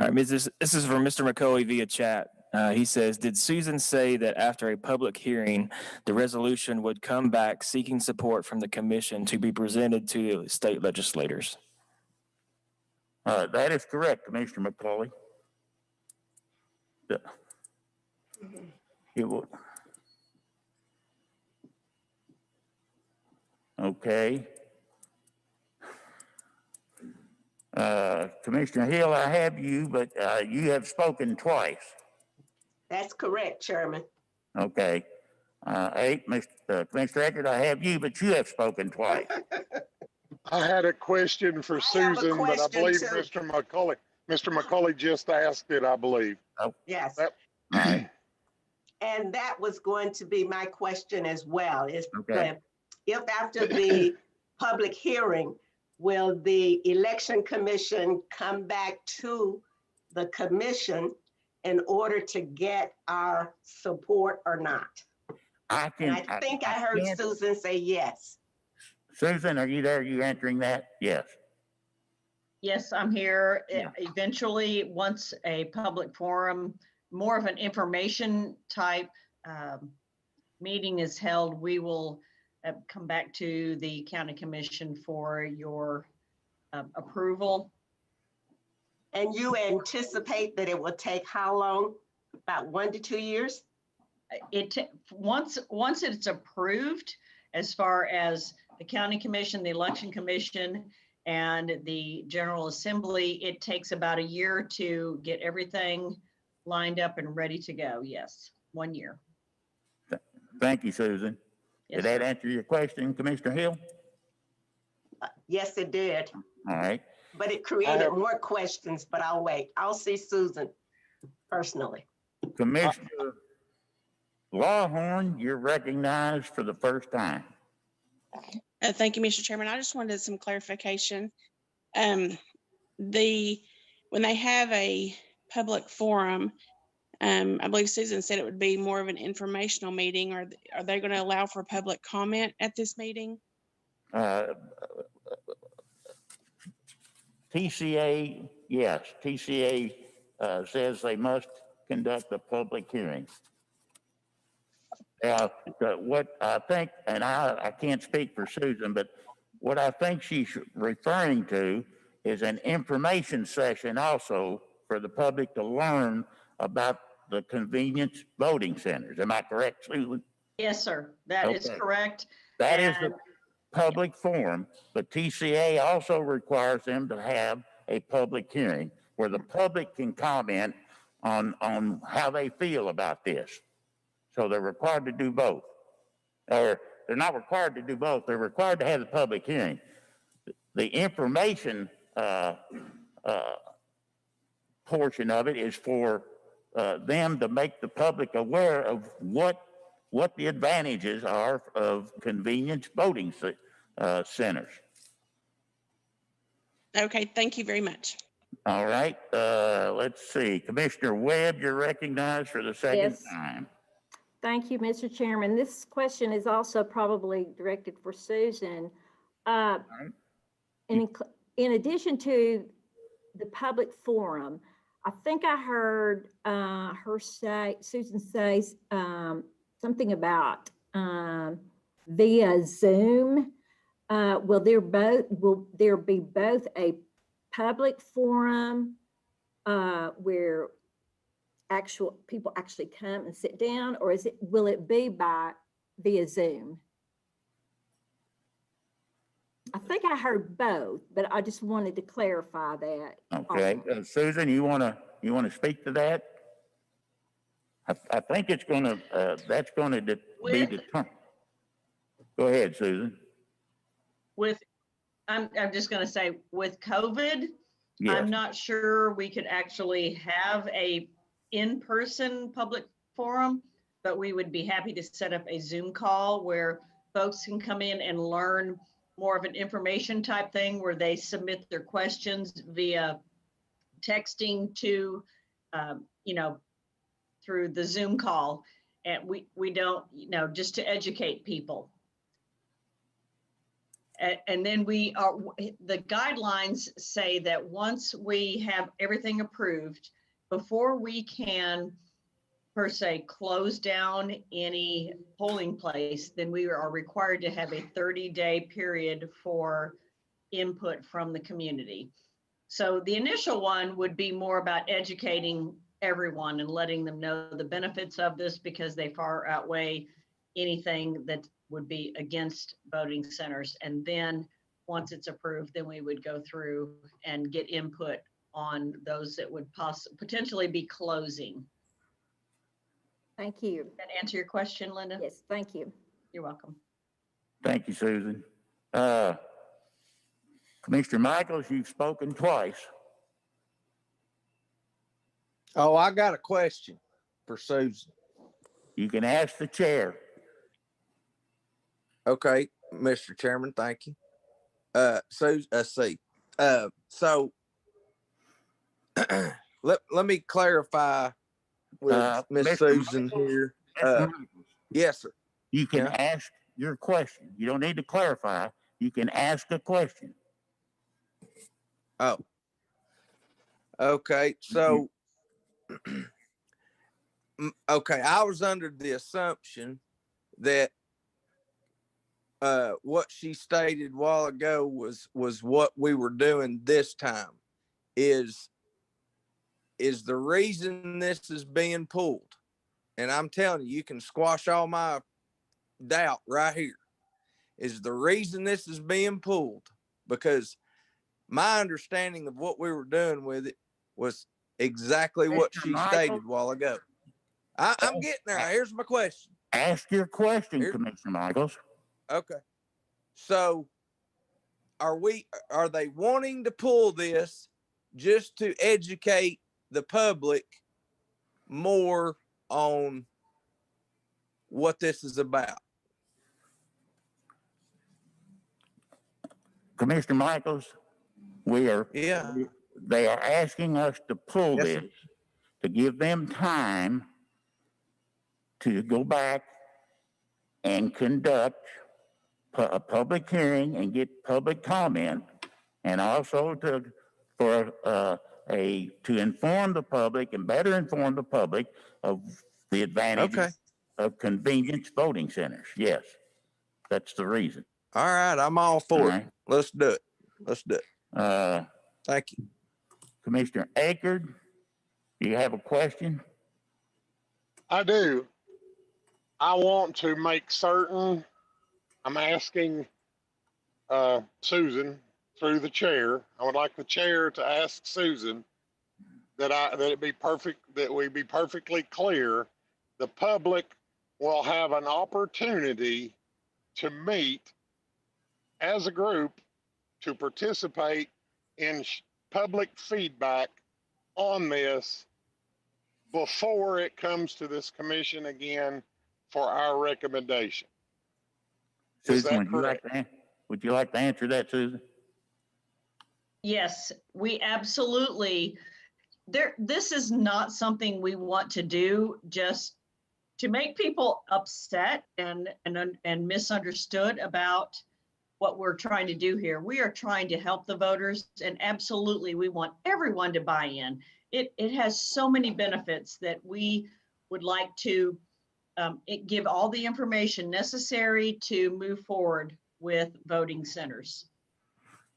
All right, this is from Mr. McCoy via chat. He says, did Susan say that after a public hearing, the resolution would come back seeking support from the commission to be presented to state legislators? That is correct, Commissioner McCauley. It will. Okay. Commissioner Hill, I have you, but you have spoken twice. That's correct, Chairman. Okay. Commissioner Eckert, I have you, but you have spoken twice. I had a question for Susan, but I believe Mr. McCauley just asked it, I believe. Oh. Yes. All right. And that was going to be my question as well. Okay. If after the public hearing, will the election commission come back to the commission in order to get our support or not? I think I heard Susan say yes. Susan, are you there? Are you answering that? Yes. Yes, I'm here. Yeah. Eventually, once a public forum, more of an information type meeting is held, we will come back to the county commission for your approval. And you anticipate that it will take how long? About 1 to 2 years? Once it's approved, as far as the county commission, the election commission, and the General Assembly, it takes about a year to get everything lined up and ready to go. Yes, 1 year. Thank you, Susan. Yes, did that sir. answer your question, Commissioner Hill? Yes, it did. All right. But it created more questions, but I'll wait. I'll see Susan personally. Commissioner Lawhorn, you're recognized for the first time. Thank you, Mr. Chairman. I just wanted some clarification. When they have a public forum, I believe Susan said it would be more of an informational meeting. Are they going to allow for public comment at this meeting? TCA, yes, TCA says they must conduct a public hearing. What I think, and I can't speak for Susan, but what I think she's referring to is an information session also for the public to learn about the convenience voting centers. Am I correct, Susan? Yes, sir. That is correct. That is the public forum, but TCA also requires them to have a public hearing where the public can comment on how they feel about this. So they're required to do both. Or they're not required to do both. They're required to have the public hearing. The information portion of it is for them to make the public aware of what the advantages are of convenience voting centers. Okay, thank you very much. All right, let's see. Commissioner Webb, you're recognized for the second time. Thank you, Mr. Chairman. This question is also probably directed for Susan. In addition to the public forum, I think I heard Susan say something about via Zoom. Will there be both a public forum where people actually come and sit down, or will it be via Zoom? I think I heard both, but I just wanted to clarify that. Okay, Susan, you wanna speak to that? I think it's gonna, that's gonna be determined. Go ahead, Susan. I'm just gonna say, with COVID, Yes. I'm not sure we could actually have a in-person public forum, but we would be happy to set up a Zoom call where folks can come in and learn more of an information type thing, where they submit their questions via texting to, through the Zoom call. And we don't, just to educate people. And then the guidelines say that once we have everything approved, before we can per se close down any polling place, then we are required to have a 30-day period for input from the community. So the initial one would be more about educating everyone and letting them know the benefits of this, because they far outweigh anything that would be against voting centers. And then once it's approved, then we would go through and get input on those that would potentially be closing. Thank you. Does that answer your question, Linda? Yes, thank you. You're welcome. Thank you, Susan. Commissioner Michaels, you've spoken twice. Oh, I got a question for Susan. You can ask the chair. Okay, Mr. Chairman, thank you. Susan, see. So let me clarify with Miss Susan here. Yes, sir. You can ask your question. You don't need to clarify. You can ask a question. Oh. Okay, so okay, I was under the assumption that what she stated a while ago was what we were doing this time. Is the reason this is being pulled, and I'm telling you, you can squash all my doubt right here, is the reason this is being pulled because my understanding of what we were doing with it was exactly what she stated a while ago. I'm getting there. Here's my question. Ask your question, Commissioner Michaels. Okay. So are they wanting to pull this just to educate the public more on what this is about? Commissioner Michaels, they are asking us to pull this to give them time to go back and conduct a public hearing and get public comment, and also to inform the public and better inform the public of the advantages of convenience voting centers. Yes, that's the reason. All right, I'm all for it. Let's do it. Let's do it. Thank you. Commissioner Akerd, do you have a question? I do. I want to make certain, I'm asking Susan through the chair. I would like the chair to ask Susan that we be perfectly clear. The public will have an opportunity to meet as a group to participate in public feedback on this before it comes to this commission again for our recommendation. Susan, would you like to answer that, Susan? Yes, we absolutely, this is not something we want to do just to make people upset and misunderstood about what we're trying to do here. We are trying to help the voters, and absolutely we want everyone to buy in. It has so many benefits that we would like to give all the information necessary to move forward with voting centers.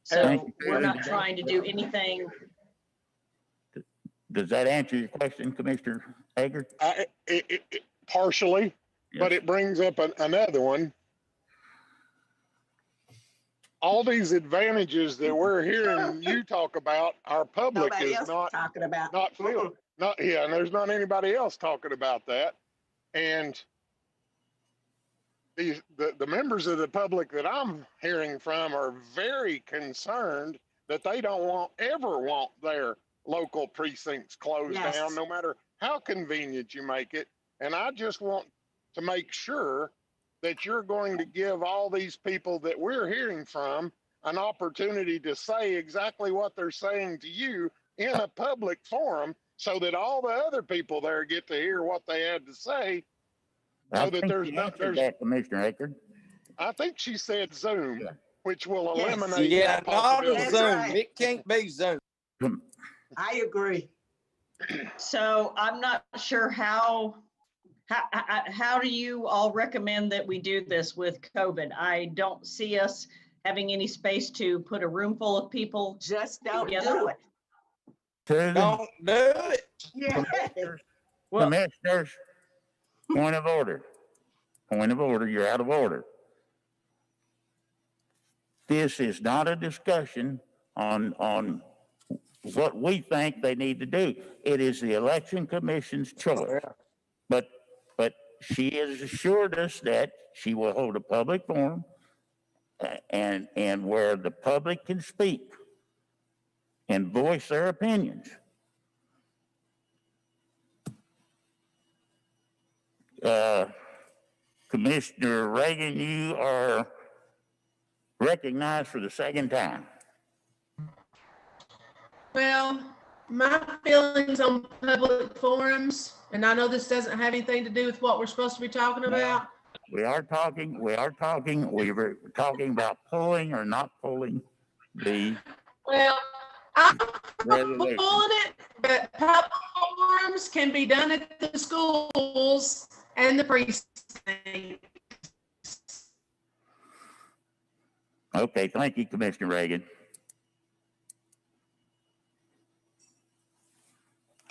So we're not trying to do anything. Does that answer your question, Commissioner Hager? Partially, but Yes. it brings up another one. All these advantages that we're hearing you talk about, our public Nobody is else not talking about. feeling. Not yeah, and there's not anybody else talking about that. And the members of the public that I'm hearing from are very concerned that they don't ever want their local precincts closed Yes. down, no matter how convenient you make it. And I just want to make sure that you're going to give all these people that we're hearing from an opportunity to say exactly what they're saying to you in a public forum, so that all the other people there get to hear what they had to say. I So that think there's you not, answered there's, that, Commissioner Hager. I think she said Zoom, which will Yes. eliminate Yeah, that not a possibility. That's Zoom. right. It can't be Zoom. I agree. So I'm not sure how do you all recommend that we do this with COVID? I don't see us having any space to put a room full of people. Just don't together. do it. Susan, Don't do it. Yeah. Well, Commissioners, point of order. Point of order, you're out of order. This is not a discussion on what we think they need to do. It is the election commission's choice. But she has assured us that she will hold a public forum and where the public can speak and voice their opinions. Commissioner Reagan, you are recognized for the second time. Well, my feelings on public forums, and I know this doesn't have anything to do with what we're supposed to be talking about. We were talking about pulling or not pulling the Well, I'm resolution. pulling it, but public forums can be done at the schools and the precincts. Okay, thank you, Commissioner Reagan.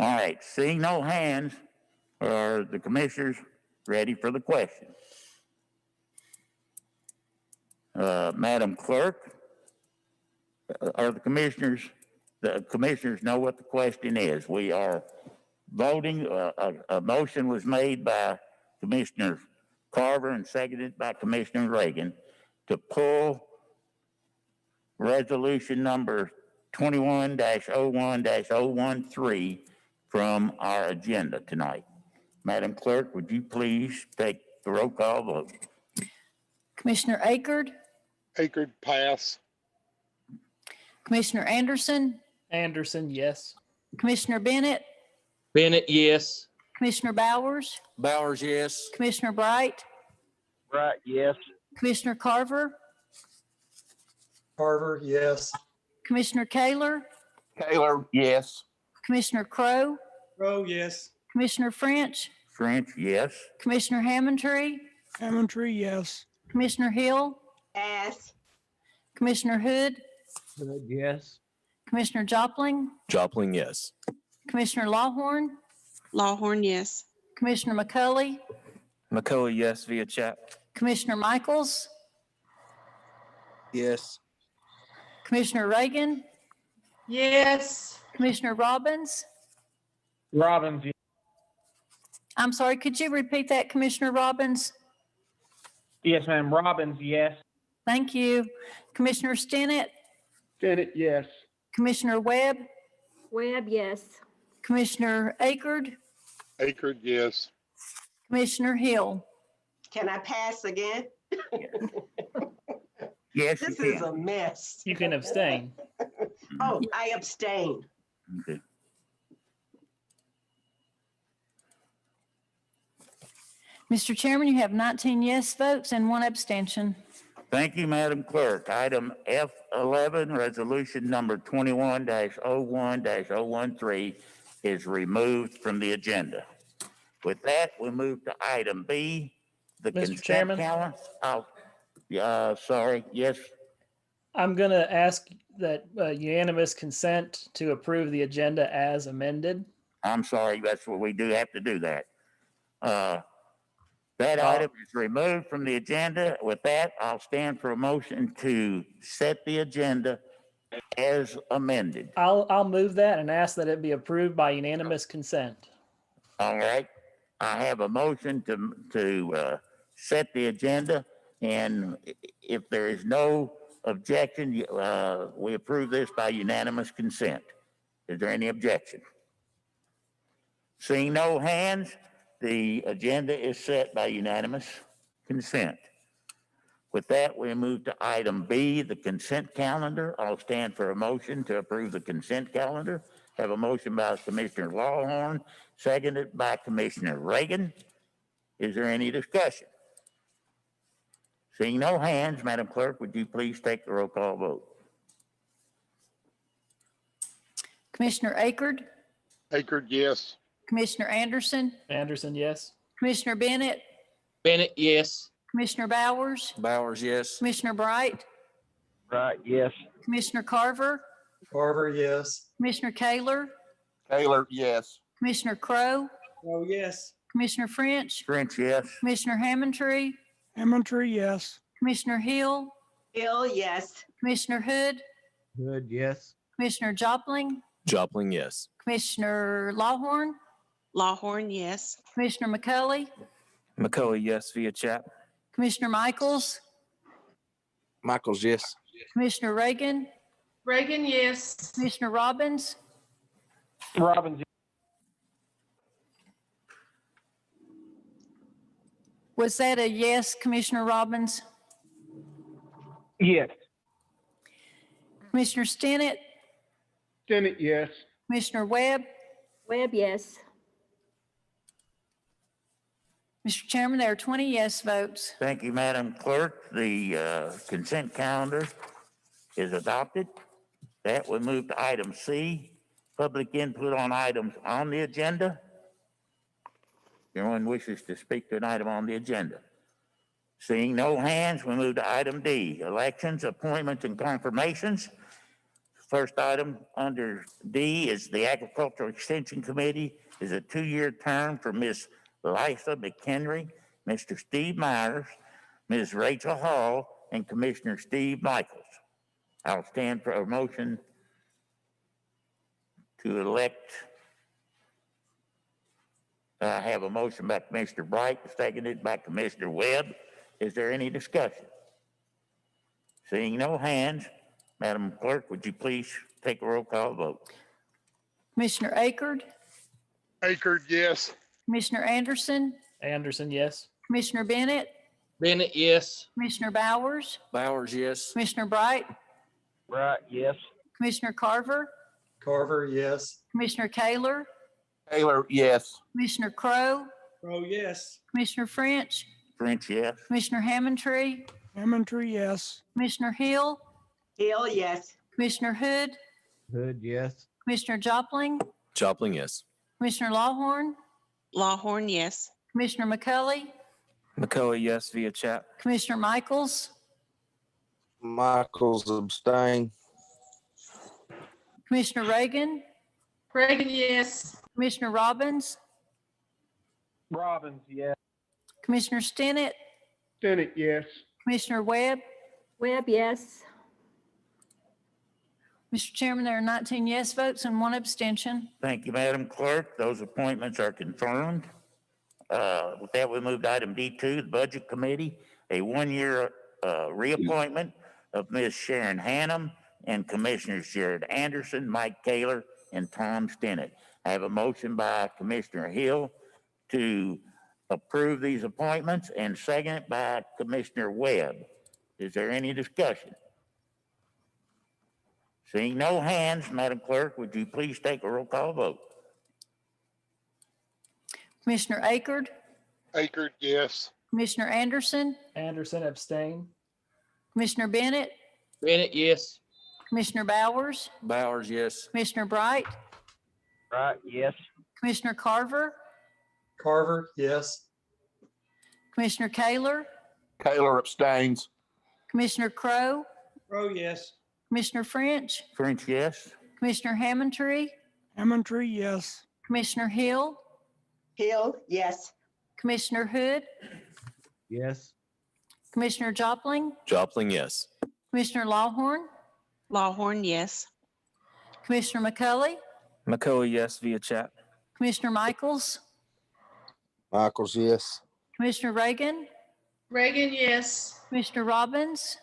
All right, seeing no hands, are the commissioners ready for the question? Madam Clerk, are the commissioners know what the question is? We are voting, a motion was made by Commissioner Carver and seconded by Commissioner Reagan to pull resolution number 21-01-013 from our agenda tonight. Madam Clerk, would you please take the roll call vote? Commissioner Akerd, Akerd, pass. Commissioner Anderson, Anderson, yes. Commissioner Bennett, Bennett, yes. Commissioner Bowers, Bowers, yes. Commissioner Bright, Right, yes. Commissioner Carver, Carver, yes. Commissioner Kaler, Kaler, yes. Commissioner Crowe, Rowe, yes. Commissioner French, French, yes. Commissioner Hammondtree, Hammondtree, yes. Commissioner Hill, Pass. Commissioner Hood, Yes. Commissioner Jopling, Jopling, yes. Commissioner Lawhorn, Lawhorn, yes. Commissioner McCully, McCully, yes, via chat. Commissioner Michaels, Yes. Commissioner Reagan, Yes. Commissioner Robbins. Robbins, yes. I'm sorry, could you repeat that, Commissioner Robbins? Yes, ma'am. Robbins, yes. Thank you. Commissioner Stinnett, Senate, yes. Commissioner Webb, Webb, yes. Commissioner Akerd, Akerd, yes. Commissioner Hill. Can I pass again? Yes, you This is can. a mess. You can abstain. Oh, I abstain. Okay. Mr. Chairman, you have 19 yes votes and 1 abstention. Thank you, Madam Clerk. Item F11, resolution number 21-01-013 is removed from the agenda. With that, we move to item B, the Mr. consent Chairman? calendar. Sorry, yes, I'm going to ask that unanimous consent to approve the agenda as amended. I'm sorry, that's what we do have to do that. That Uh, item is removed from the agenda. With that, I'll stand for a motion to set the agenda as amended. I'll move that and ask that it be approved by unanimous consent. All right. I have a motion to set the agenda, and if there is no objection, we approve this by unanimous consent. Is there any objection? Seeing no hands, the agenda is set by unanimous consent. With that, we move to item B, the consent calendar. I'll stand for a motion to approve the consent calendar. Have a motion by Commissioner Lawhorn, seconded by Commissioner Reagan. Is there any discussion? Seeing no hands, Madam Clerk, would you please take the roll call vote? Commissioner Akerd, Akerd, yes. Commissioner Anderson, Anderson, yes. Commissioner Bennett, Bennett, yes. Commissioner Bowers, Bowers, yes. Commissioner Bright, Right, yes. Commissioner Carver, Carver, yes. Commissioner Kaler, Taylor, yes. Commissioner Crowe, Oh, yes. Commissioner French, French, yes. Commissioner Hammondtree, Hammondtree, yes. Commissioner Hill, Hill, yes. Commissioner Hood, Good, yes. Commissioner Jopling, Jopling, yes. Commissioner Lawhorn, Lawhorn, yes. Commissioner McCully, McCully, yes, via chat. Commissioner Michaels, Michaels, yes. Commissioner Reagan, Reagan, yes. Commissioner Robbins, Robbins, was that a yes, Commissioner Robbins? yes. Commissioner Stinnett, Senate, yes. Commissioner Webb, Webb, yes. Mr. Chairman, there are 20 yes votes. Thank you, Madam Clerk. The consent calendar is adopted. That will move to item C, public input on items on the agenda. Anyone wishes to speak to an item on the agenda? Seeing no hands, we move to item D, elections, appointments, and confirmations. First item under D is the Agricultural Extension Committee is a 2-year term for Ms. Lysa McHenry, Mr. Steve Myers, Ms. Rachel Hall, and Commissioner Steve Michaels. I'll stand for a motion to elect. I have a motion by Commissioner Bright, seconded by Commissioner Webb. Is there any discussion? Seeing no hands, Madam Clerk, would you please take a roll call vote? Commissioner Akerd, Akerd, yes. Commissioner Anderson, Anderson, yes. Commissioner Bennett, Bennett, yes. Commissioner Bowers, Bowers, yes. Commissioner Bright, Right, yes. Commissioner Carver, Carver, yes. Commissioner Kaler, Taylor, yes. Commissioner Crowe, Oh, yes. Commissioner French, French, yes. Commissioner Hammondtree, Hammondtree, yes. Commissioner Hill, Hill, yes. Commissioner Hood, Good, yes. Commissioner Jopling, Jopling, yes. Commissioner Lawhorn, Lawhorn, yes. Commissioner McCully, McCully, yes, via chat. Commissioner Michaels, Michaels abstain. Commissioner Reagan, Reagan, yes. Commissioner Robbins, Robbins, yes. Commissioner Stinnett, Senate, yes. Commissioner Webb. Webb, yes. Mr. Chairman, there are 19 yes votes and 1 abstention. Thank you, Madam Clerk. Those appointments are confirmed. With that, we move to item D2, the Budget Committee, a 1-year reappointment of Ms. Sharon Hannum and Commissioners Jared Anderson, Mike Kaler, and Tom Stinnett. I have a motion by Commissioner Hill to approve these appointments and second by Commissioner Webb. Is there any discussion? Seeing no hands, Madam Clerk, would you please take a roll call vote? Commissioner Akerd, Akerd, yes. Commissioner Anderson, Anderson, abstain. Commissioner Bennett, Bennett, yes. Commissioner Bowers, Bowers, yes. Commissioner Bright, Right, yes. Commissioner Carver, Carver, yes. Commissioner Kaler, Kaler abstains. Commissioner Crowe, Crowe, yes. Commissioner French, French, yes. Commissioner Hammondtree, Hammondtree, yes. Commissioner Hill, Hill, yes. Commissioner Hood, Yes. Commissioner Jopling, Jopling, yes. Commissioner Lawhorn, Lawhorn, yes. Commissioner McCully, McCully, yes, via chat. Commissioner Michaels, Michaels, yes. Commissioner Reagan, Reagan, yes. Commissioner Robbins,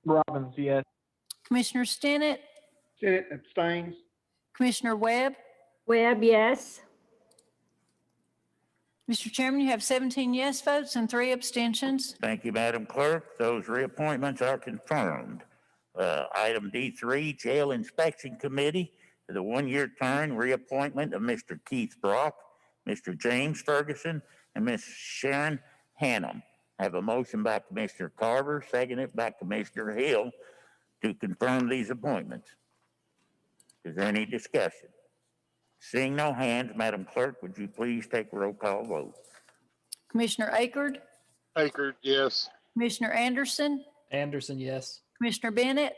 Robbins, yes. Commissioner Stinnett, Stinnett abstains. Commissioner Webb. Webb, yes. Mr. Chairman, you have 17 yes votes and 3 abstentions. Thank you, Madam Clerk. Those reappointments are confirmed. Item D3, Jail Inspection Committee, the one-year term reappointment of Mr. Keith Brock, Mr. James Ferguson, and Ms. Sharon Hannum. I have a motion by Commissioner Carver, seconded by Commissioner Hill to confirm these appointments. Is there any discussion? Seeing no hands, Madam Clerk, would you please take a roll call vote? Commissioner Akerd, Akers, yes. Commissioner Anderson, Anderson, yes. Commissioner Bennett,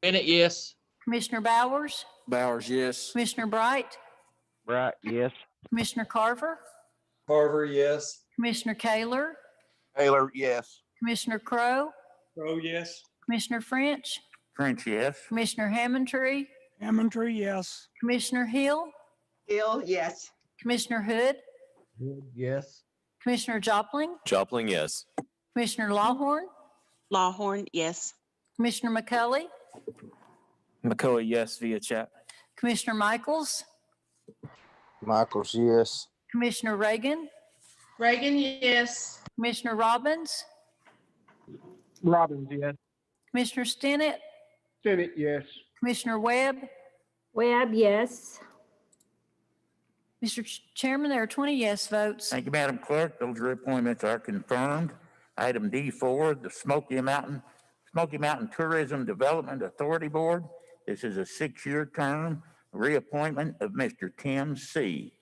Bennett, yes. Commissioner Bowers, Bowers, yes. Commissioner Bright, Bright, yes. Commissioner Carver, Carver, yes. Commissioner Kaler, Kaler, yes. Commissioner Crowe, Crowe, yes. Commissioner French, French, yes. Commissioner Hammondtree, Hammondtree, yes. Commissioner Hill, Hill, yes. Commissioner Hood, Hood, yes. Commissioner Jopling, Jopling, yes. Commissioner Lawhorn, Lawhorn, yes. Commissioner McCully, McCully, yes, via chat. Commissioner Michaels, Michaels, yes. Commissioner Reagan, Reagan, yes. Commissioner Robbins, Robbins, yes. Commissioner Stinnett, Stinnett, yes. Commissioner Webb. Webb, yes. Mr. Chairman, there are 20 yes votes. Thank you, Madam Clerk. Those reappointments are confirmed. Item D4, the Smoky Mountain Tourism Development Authority Board. This is a 6-year term, reappointment of Mr. Tim C.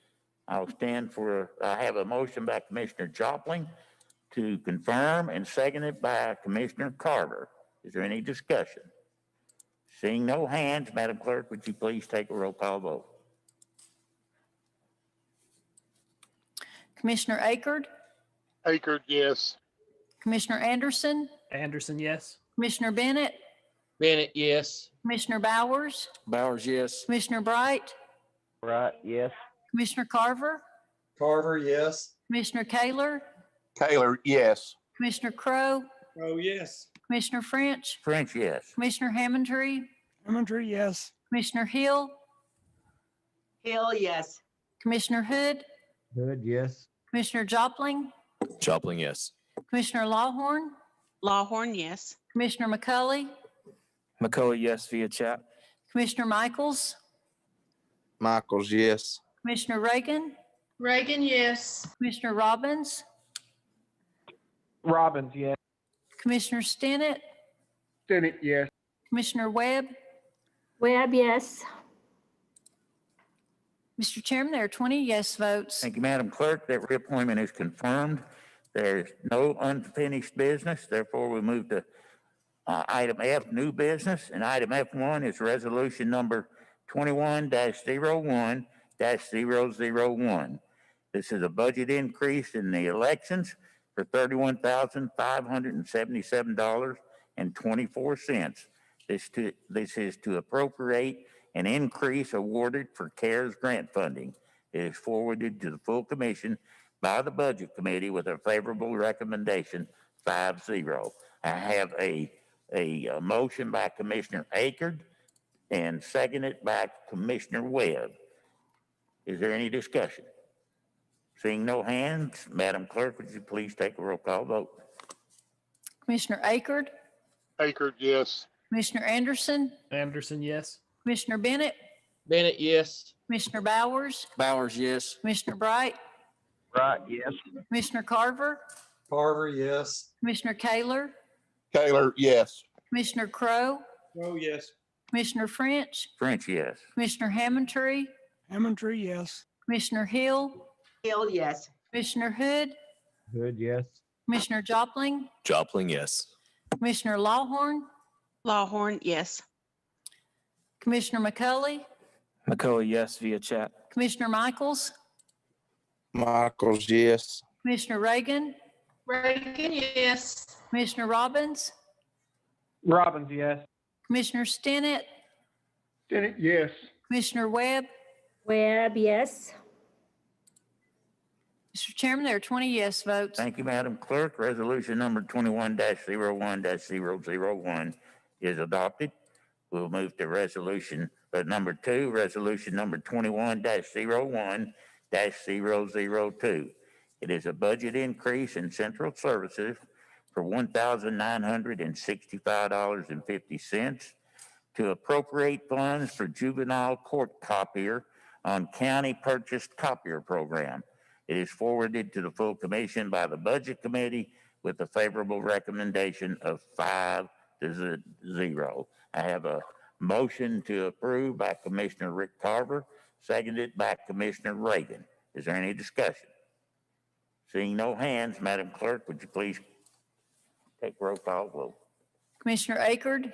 I have a motion by Commissioner Jopling to confirm and seconded by Commissioner Carver. Is there any discussion? Seeing no hands, Madam Clerk, would you please take a roll call vote? Commissioner Akerd, Akers, yes. Commissioner Anderson, Anderson, yes. Commissioner Bennett, Bennett, yes. Commissioner Bowers, Bowers, yes. Commissioner Bright, Bright, yes. Commissioner Carver, Carver, yes. Commissioner Kaler, Kaler, yes. Commissioner Crowe, Crowe, yes. Commissioner French, French, yes. Commissioner Hammondtree, Hammondtree, yes. Commissioner Hill, Hill, yes. Commissioner Hood, Hood, yes. Commissioner Jopling, Jopling, yes. Commissioner Lawhorn, Lawhorn, yes. Commissioner McCully, McCully, yes, via chat. Commissioner Michaels, Michaels, yes. Commissioner Reagan, Reagan, yes. Commissioner Robbins, Robbins, yes. Commissioner Stinnett, Stinnett, yes. Commissioner Webb. Webb, yes. Mr. Chairman, there are 20 yes votes. Thank you, Madam Clerk. That reappointment is confirmed. There's no unfinished business. Therefore, we move to item F, new business. And item F1 is resolution number 21-01-001. This is a budget increase in the elections for $31,577.24. This is to appropriate an increase awarded for CARES grant funding. It is forwarded to the full commission by the Budget Committee with a favorable recommendation, 5-0. I have a motion by Commissioner Akerd and seconded by Commissioner Webb. Is there any discussion? Seeing no hands, Madam Clerk, would you please take a roll call vote? Commissioner Akerd, Akers, yes. Commissioner Anderson, Anderson, yes. Commissioner Bennett, Bennett, yes. Commissioner Bowers, Bowers, yes. Commissioner Bright, Bright, yes. Commissioner Carver, Carver, yes. Commissioner Kaler, Kaler, yes. Commissioner Crowe, Crowe, yes. Commissioner French, French, yes. Commissioner Hammondtree, Hammondtree, yes. Commissioner Hill, Hill, yes. Commissioner Hood, Hood, yes. Commissioner Jopling, Jopling, yes. Commissioner Lawhorn, Lawhorn, yes. Commissioner McCully, McCully, yes, via chat. Commissioner Michaels, Michaels, yes. Commissioner Reagan, Reagan, yes. Commissioner Robbins, Robbins, yes. Commissioner Stinnett, Stinnett, yes. Commissioner Webb. Webb, yes. Mr. Chairman, there are 20 yes votes. Thank you, Madam Clerk. Resolution number 21-01-001 is adopted. We'll move to resolution number 2, resolution number 21-01-002. It is a budget increase in central services for $1,965.50 to appropriate funds for juvenile court copier on county purchased copier program. It is forwarded to the full commission by the Budget Committee with a favorable recommendation of 5-0. I have a motion to approve by Commissioner Rick Carver, seconded by Commissioner Reagan. Is there any discussion? Seeing no hands, Madam Clerk, would you please take roll call vote? Commissioner Akerd,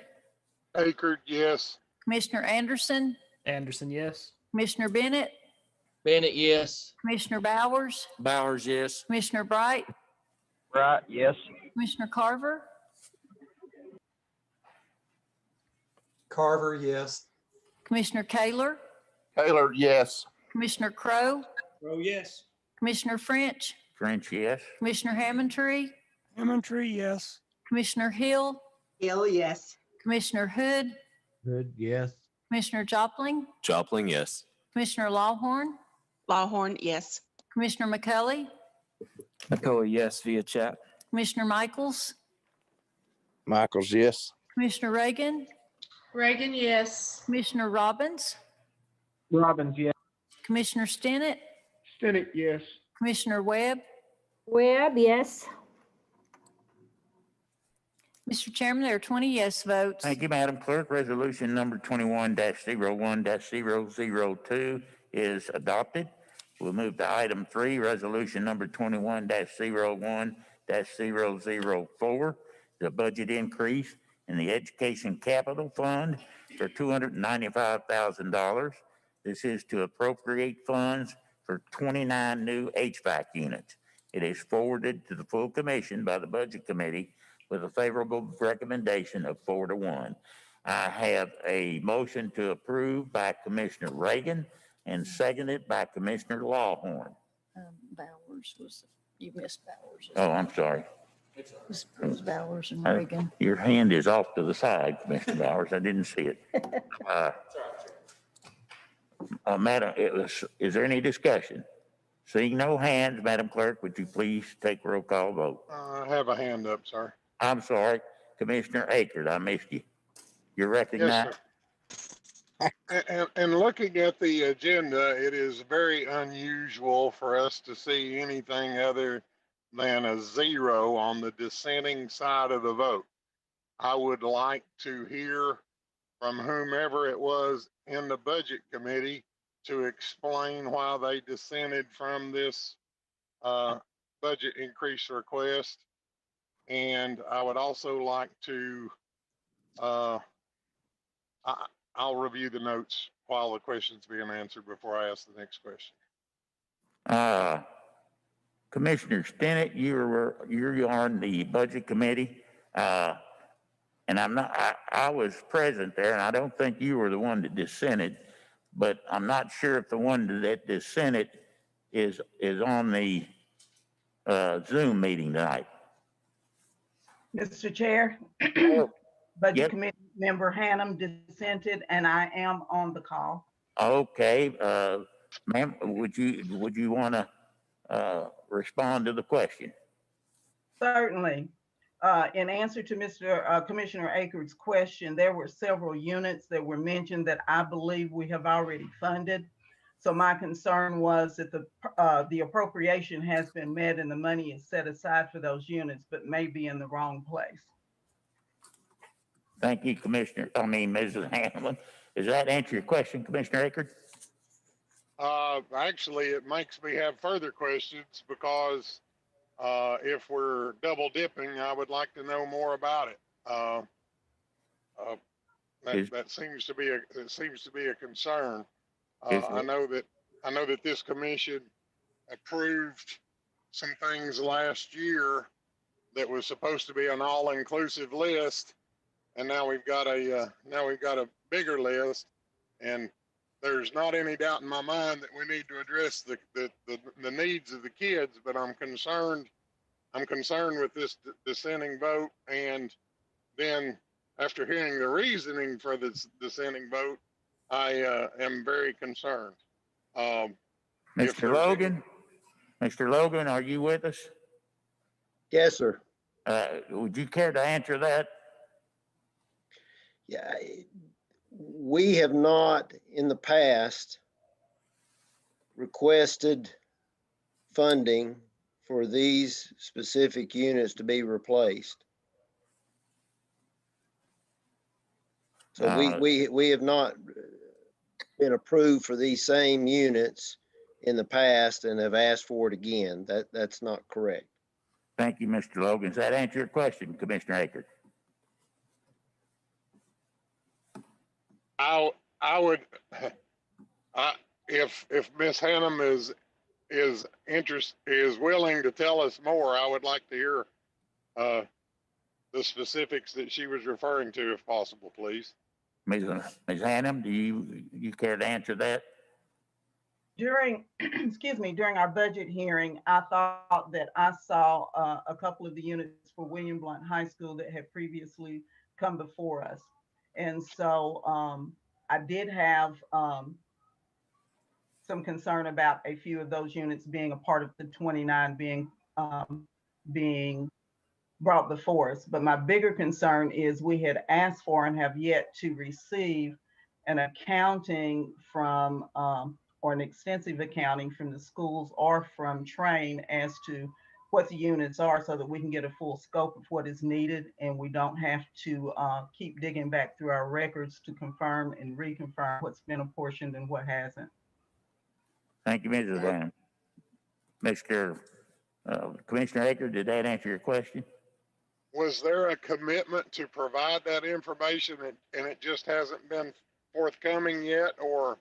Akerd, yes. Commissioner Anderson, Anderson, yes. Commissioner Bennett, Bennett, yes. Commissioner Bowers, Bowers, yes. Commissioner Bright, Right, yes. Commissioner Carver, Carver, yes. Commissioner Kaler, Taylor, yes. Commissioner Crowe, Oh, yes. Commissioner French, French, yes. Commissioner Hammondtree, Hammondtree, yes. Commissioner Hill, Hill, yes. Commissioner Hood, Hood, yes. Commissioner Jopling, Jopling, yes. Commissioner Lawhorn, Lawhorn, yes. Commissioner McCully, McCully, yes, via chat. Commissioner Michaels, Michaels, yes. Commissioner Reagan, Reagan, yes. Commissioner Robbins, Robbins, yes. Commissioner Stinnett, Stinnett, yes. Commissioner Webb. Webb, yes. Mr. Chairman, there are 20 yes votes. Thank you, Madam Clerk. Resolution number 21-01-002 is adopted. We'll move to item 3, resolution number 21-01-004, the budget increase in the Education Capital Fund for $295,000. This is to appropriate funds for 29 new HVAC units. It is forwarded to the full commission by the Budget Committee with a favorable recommendation of 4-1. I have a motion to approve by Commissioner Reagan and seconded by Commissioner Lawhorn. Bowers was, you missed Bowers. Oh, I'm sorry. It was Bowers and Reagan. Your hand is off to the side, Commissioner Bowers. I didn't see it. Madam, is there any discussion? Seeing no hands, Madam Clerk, would you please take roll call vote? I have a hand up, sir. I'm sorry, Commissioner Akers, I missed you. You're recognized. Yes, sir. And looking at the agenda, it is very unusual for us to see anything other than a 0 on the dissenting side of the vote. I would like to hear from whomever it was in the Budget Committee to explain why they dissented from this budget increase request. And I would also like to, I'll review the notes while the question's being answered before I ask the next question. Commissioner Stinnett, you're on the Budget Committee. And I was present there, and I don't think you were the one that dissented, but I'm not sure if the one that dissented is on the Zoom meeting tonight. Mr. Chair, Budget Committee Member Hannum dissented, and I am on the call. Okay, ma'am, would you want to respond to the question? Certainly. In answer to Commissioner Akers' question, there were several units that were mentioned that I believe we have already funded. So my concern was that the appropriation has been met and the money is set aside for those units, but may be in the wrong place. Thank you, Mrs. Hanneman. Does that answer your question, Commissioner Akers? Actually, it makes me have further questions because if we're double dipping, I would like to know more about it. That seems to be a concern. I know that this commission approved some things last year that was supposed to be an all-inclusive list, and now we've got a bigger list, and there's not any doubt in my mind that we need to address the needs of the kids, but I'm concerned with this dissenting vote, and then after hearing the reasoning for this dissenting vote, I am very concerned. Mr. Logan, Mr. Logan, are you with us? Yes, sir. Would you care to answer that? Yeah, we have not in the past requested funding for these specific units to be replaced. So we have not been approved for these same units in the past and have asked for it again. That's not correct. Thank you, Mr. Logan. Does that answer your question, Commissioner Akers? I would, if Miss Hannum is willing to tell us more, I would like to hear the specifics that she was referring to, if possible, please. Ms. Hannum, do you care to answer that? During, excuse me, during our budget hearing, I thought that I saw a couple of the units for William Blount High School that had previously come before us. And so I did have some concern about a few of those units being a part of the 29 being brought before us. But my bigger concern is we had asked for and have yet to receive an accounting from, or an extensive accounting from the schools or from Train as to what the units are so that we can get a full scope of what is needed and we don't have to keep digging back through our records to confirm and reconfirm what's been apportioned and what hasn't. Thank you, Mrs. Hannum. Mr. Commissioner Akers, did that answer your question? Was there a commitment to provide that information and it just hasn't been forthcoming yet, or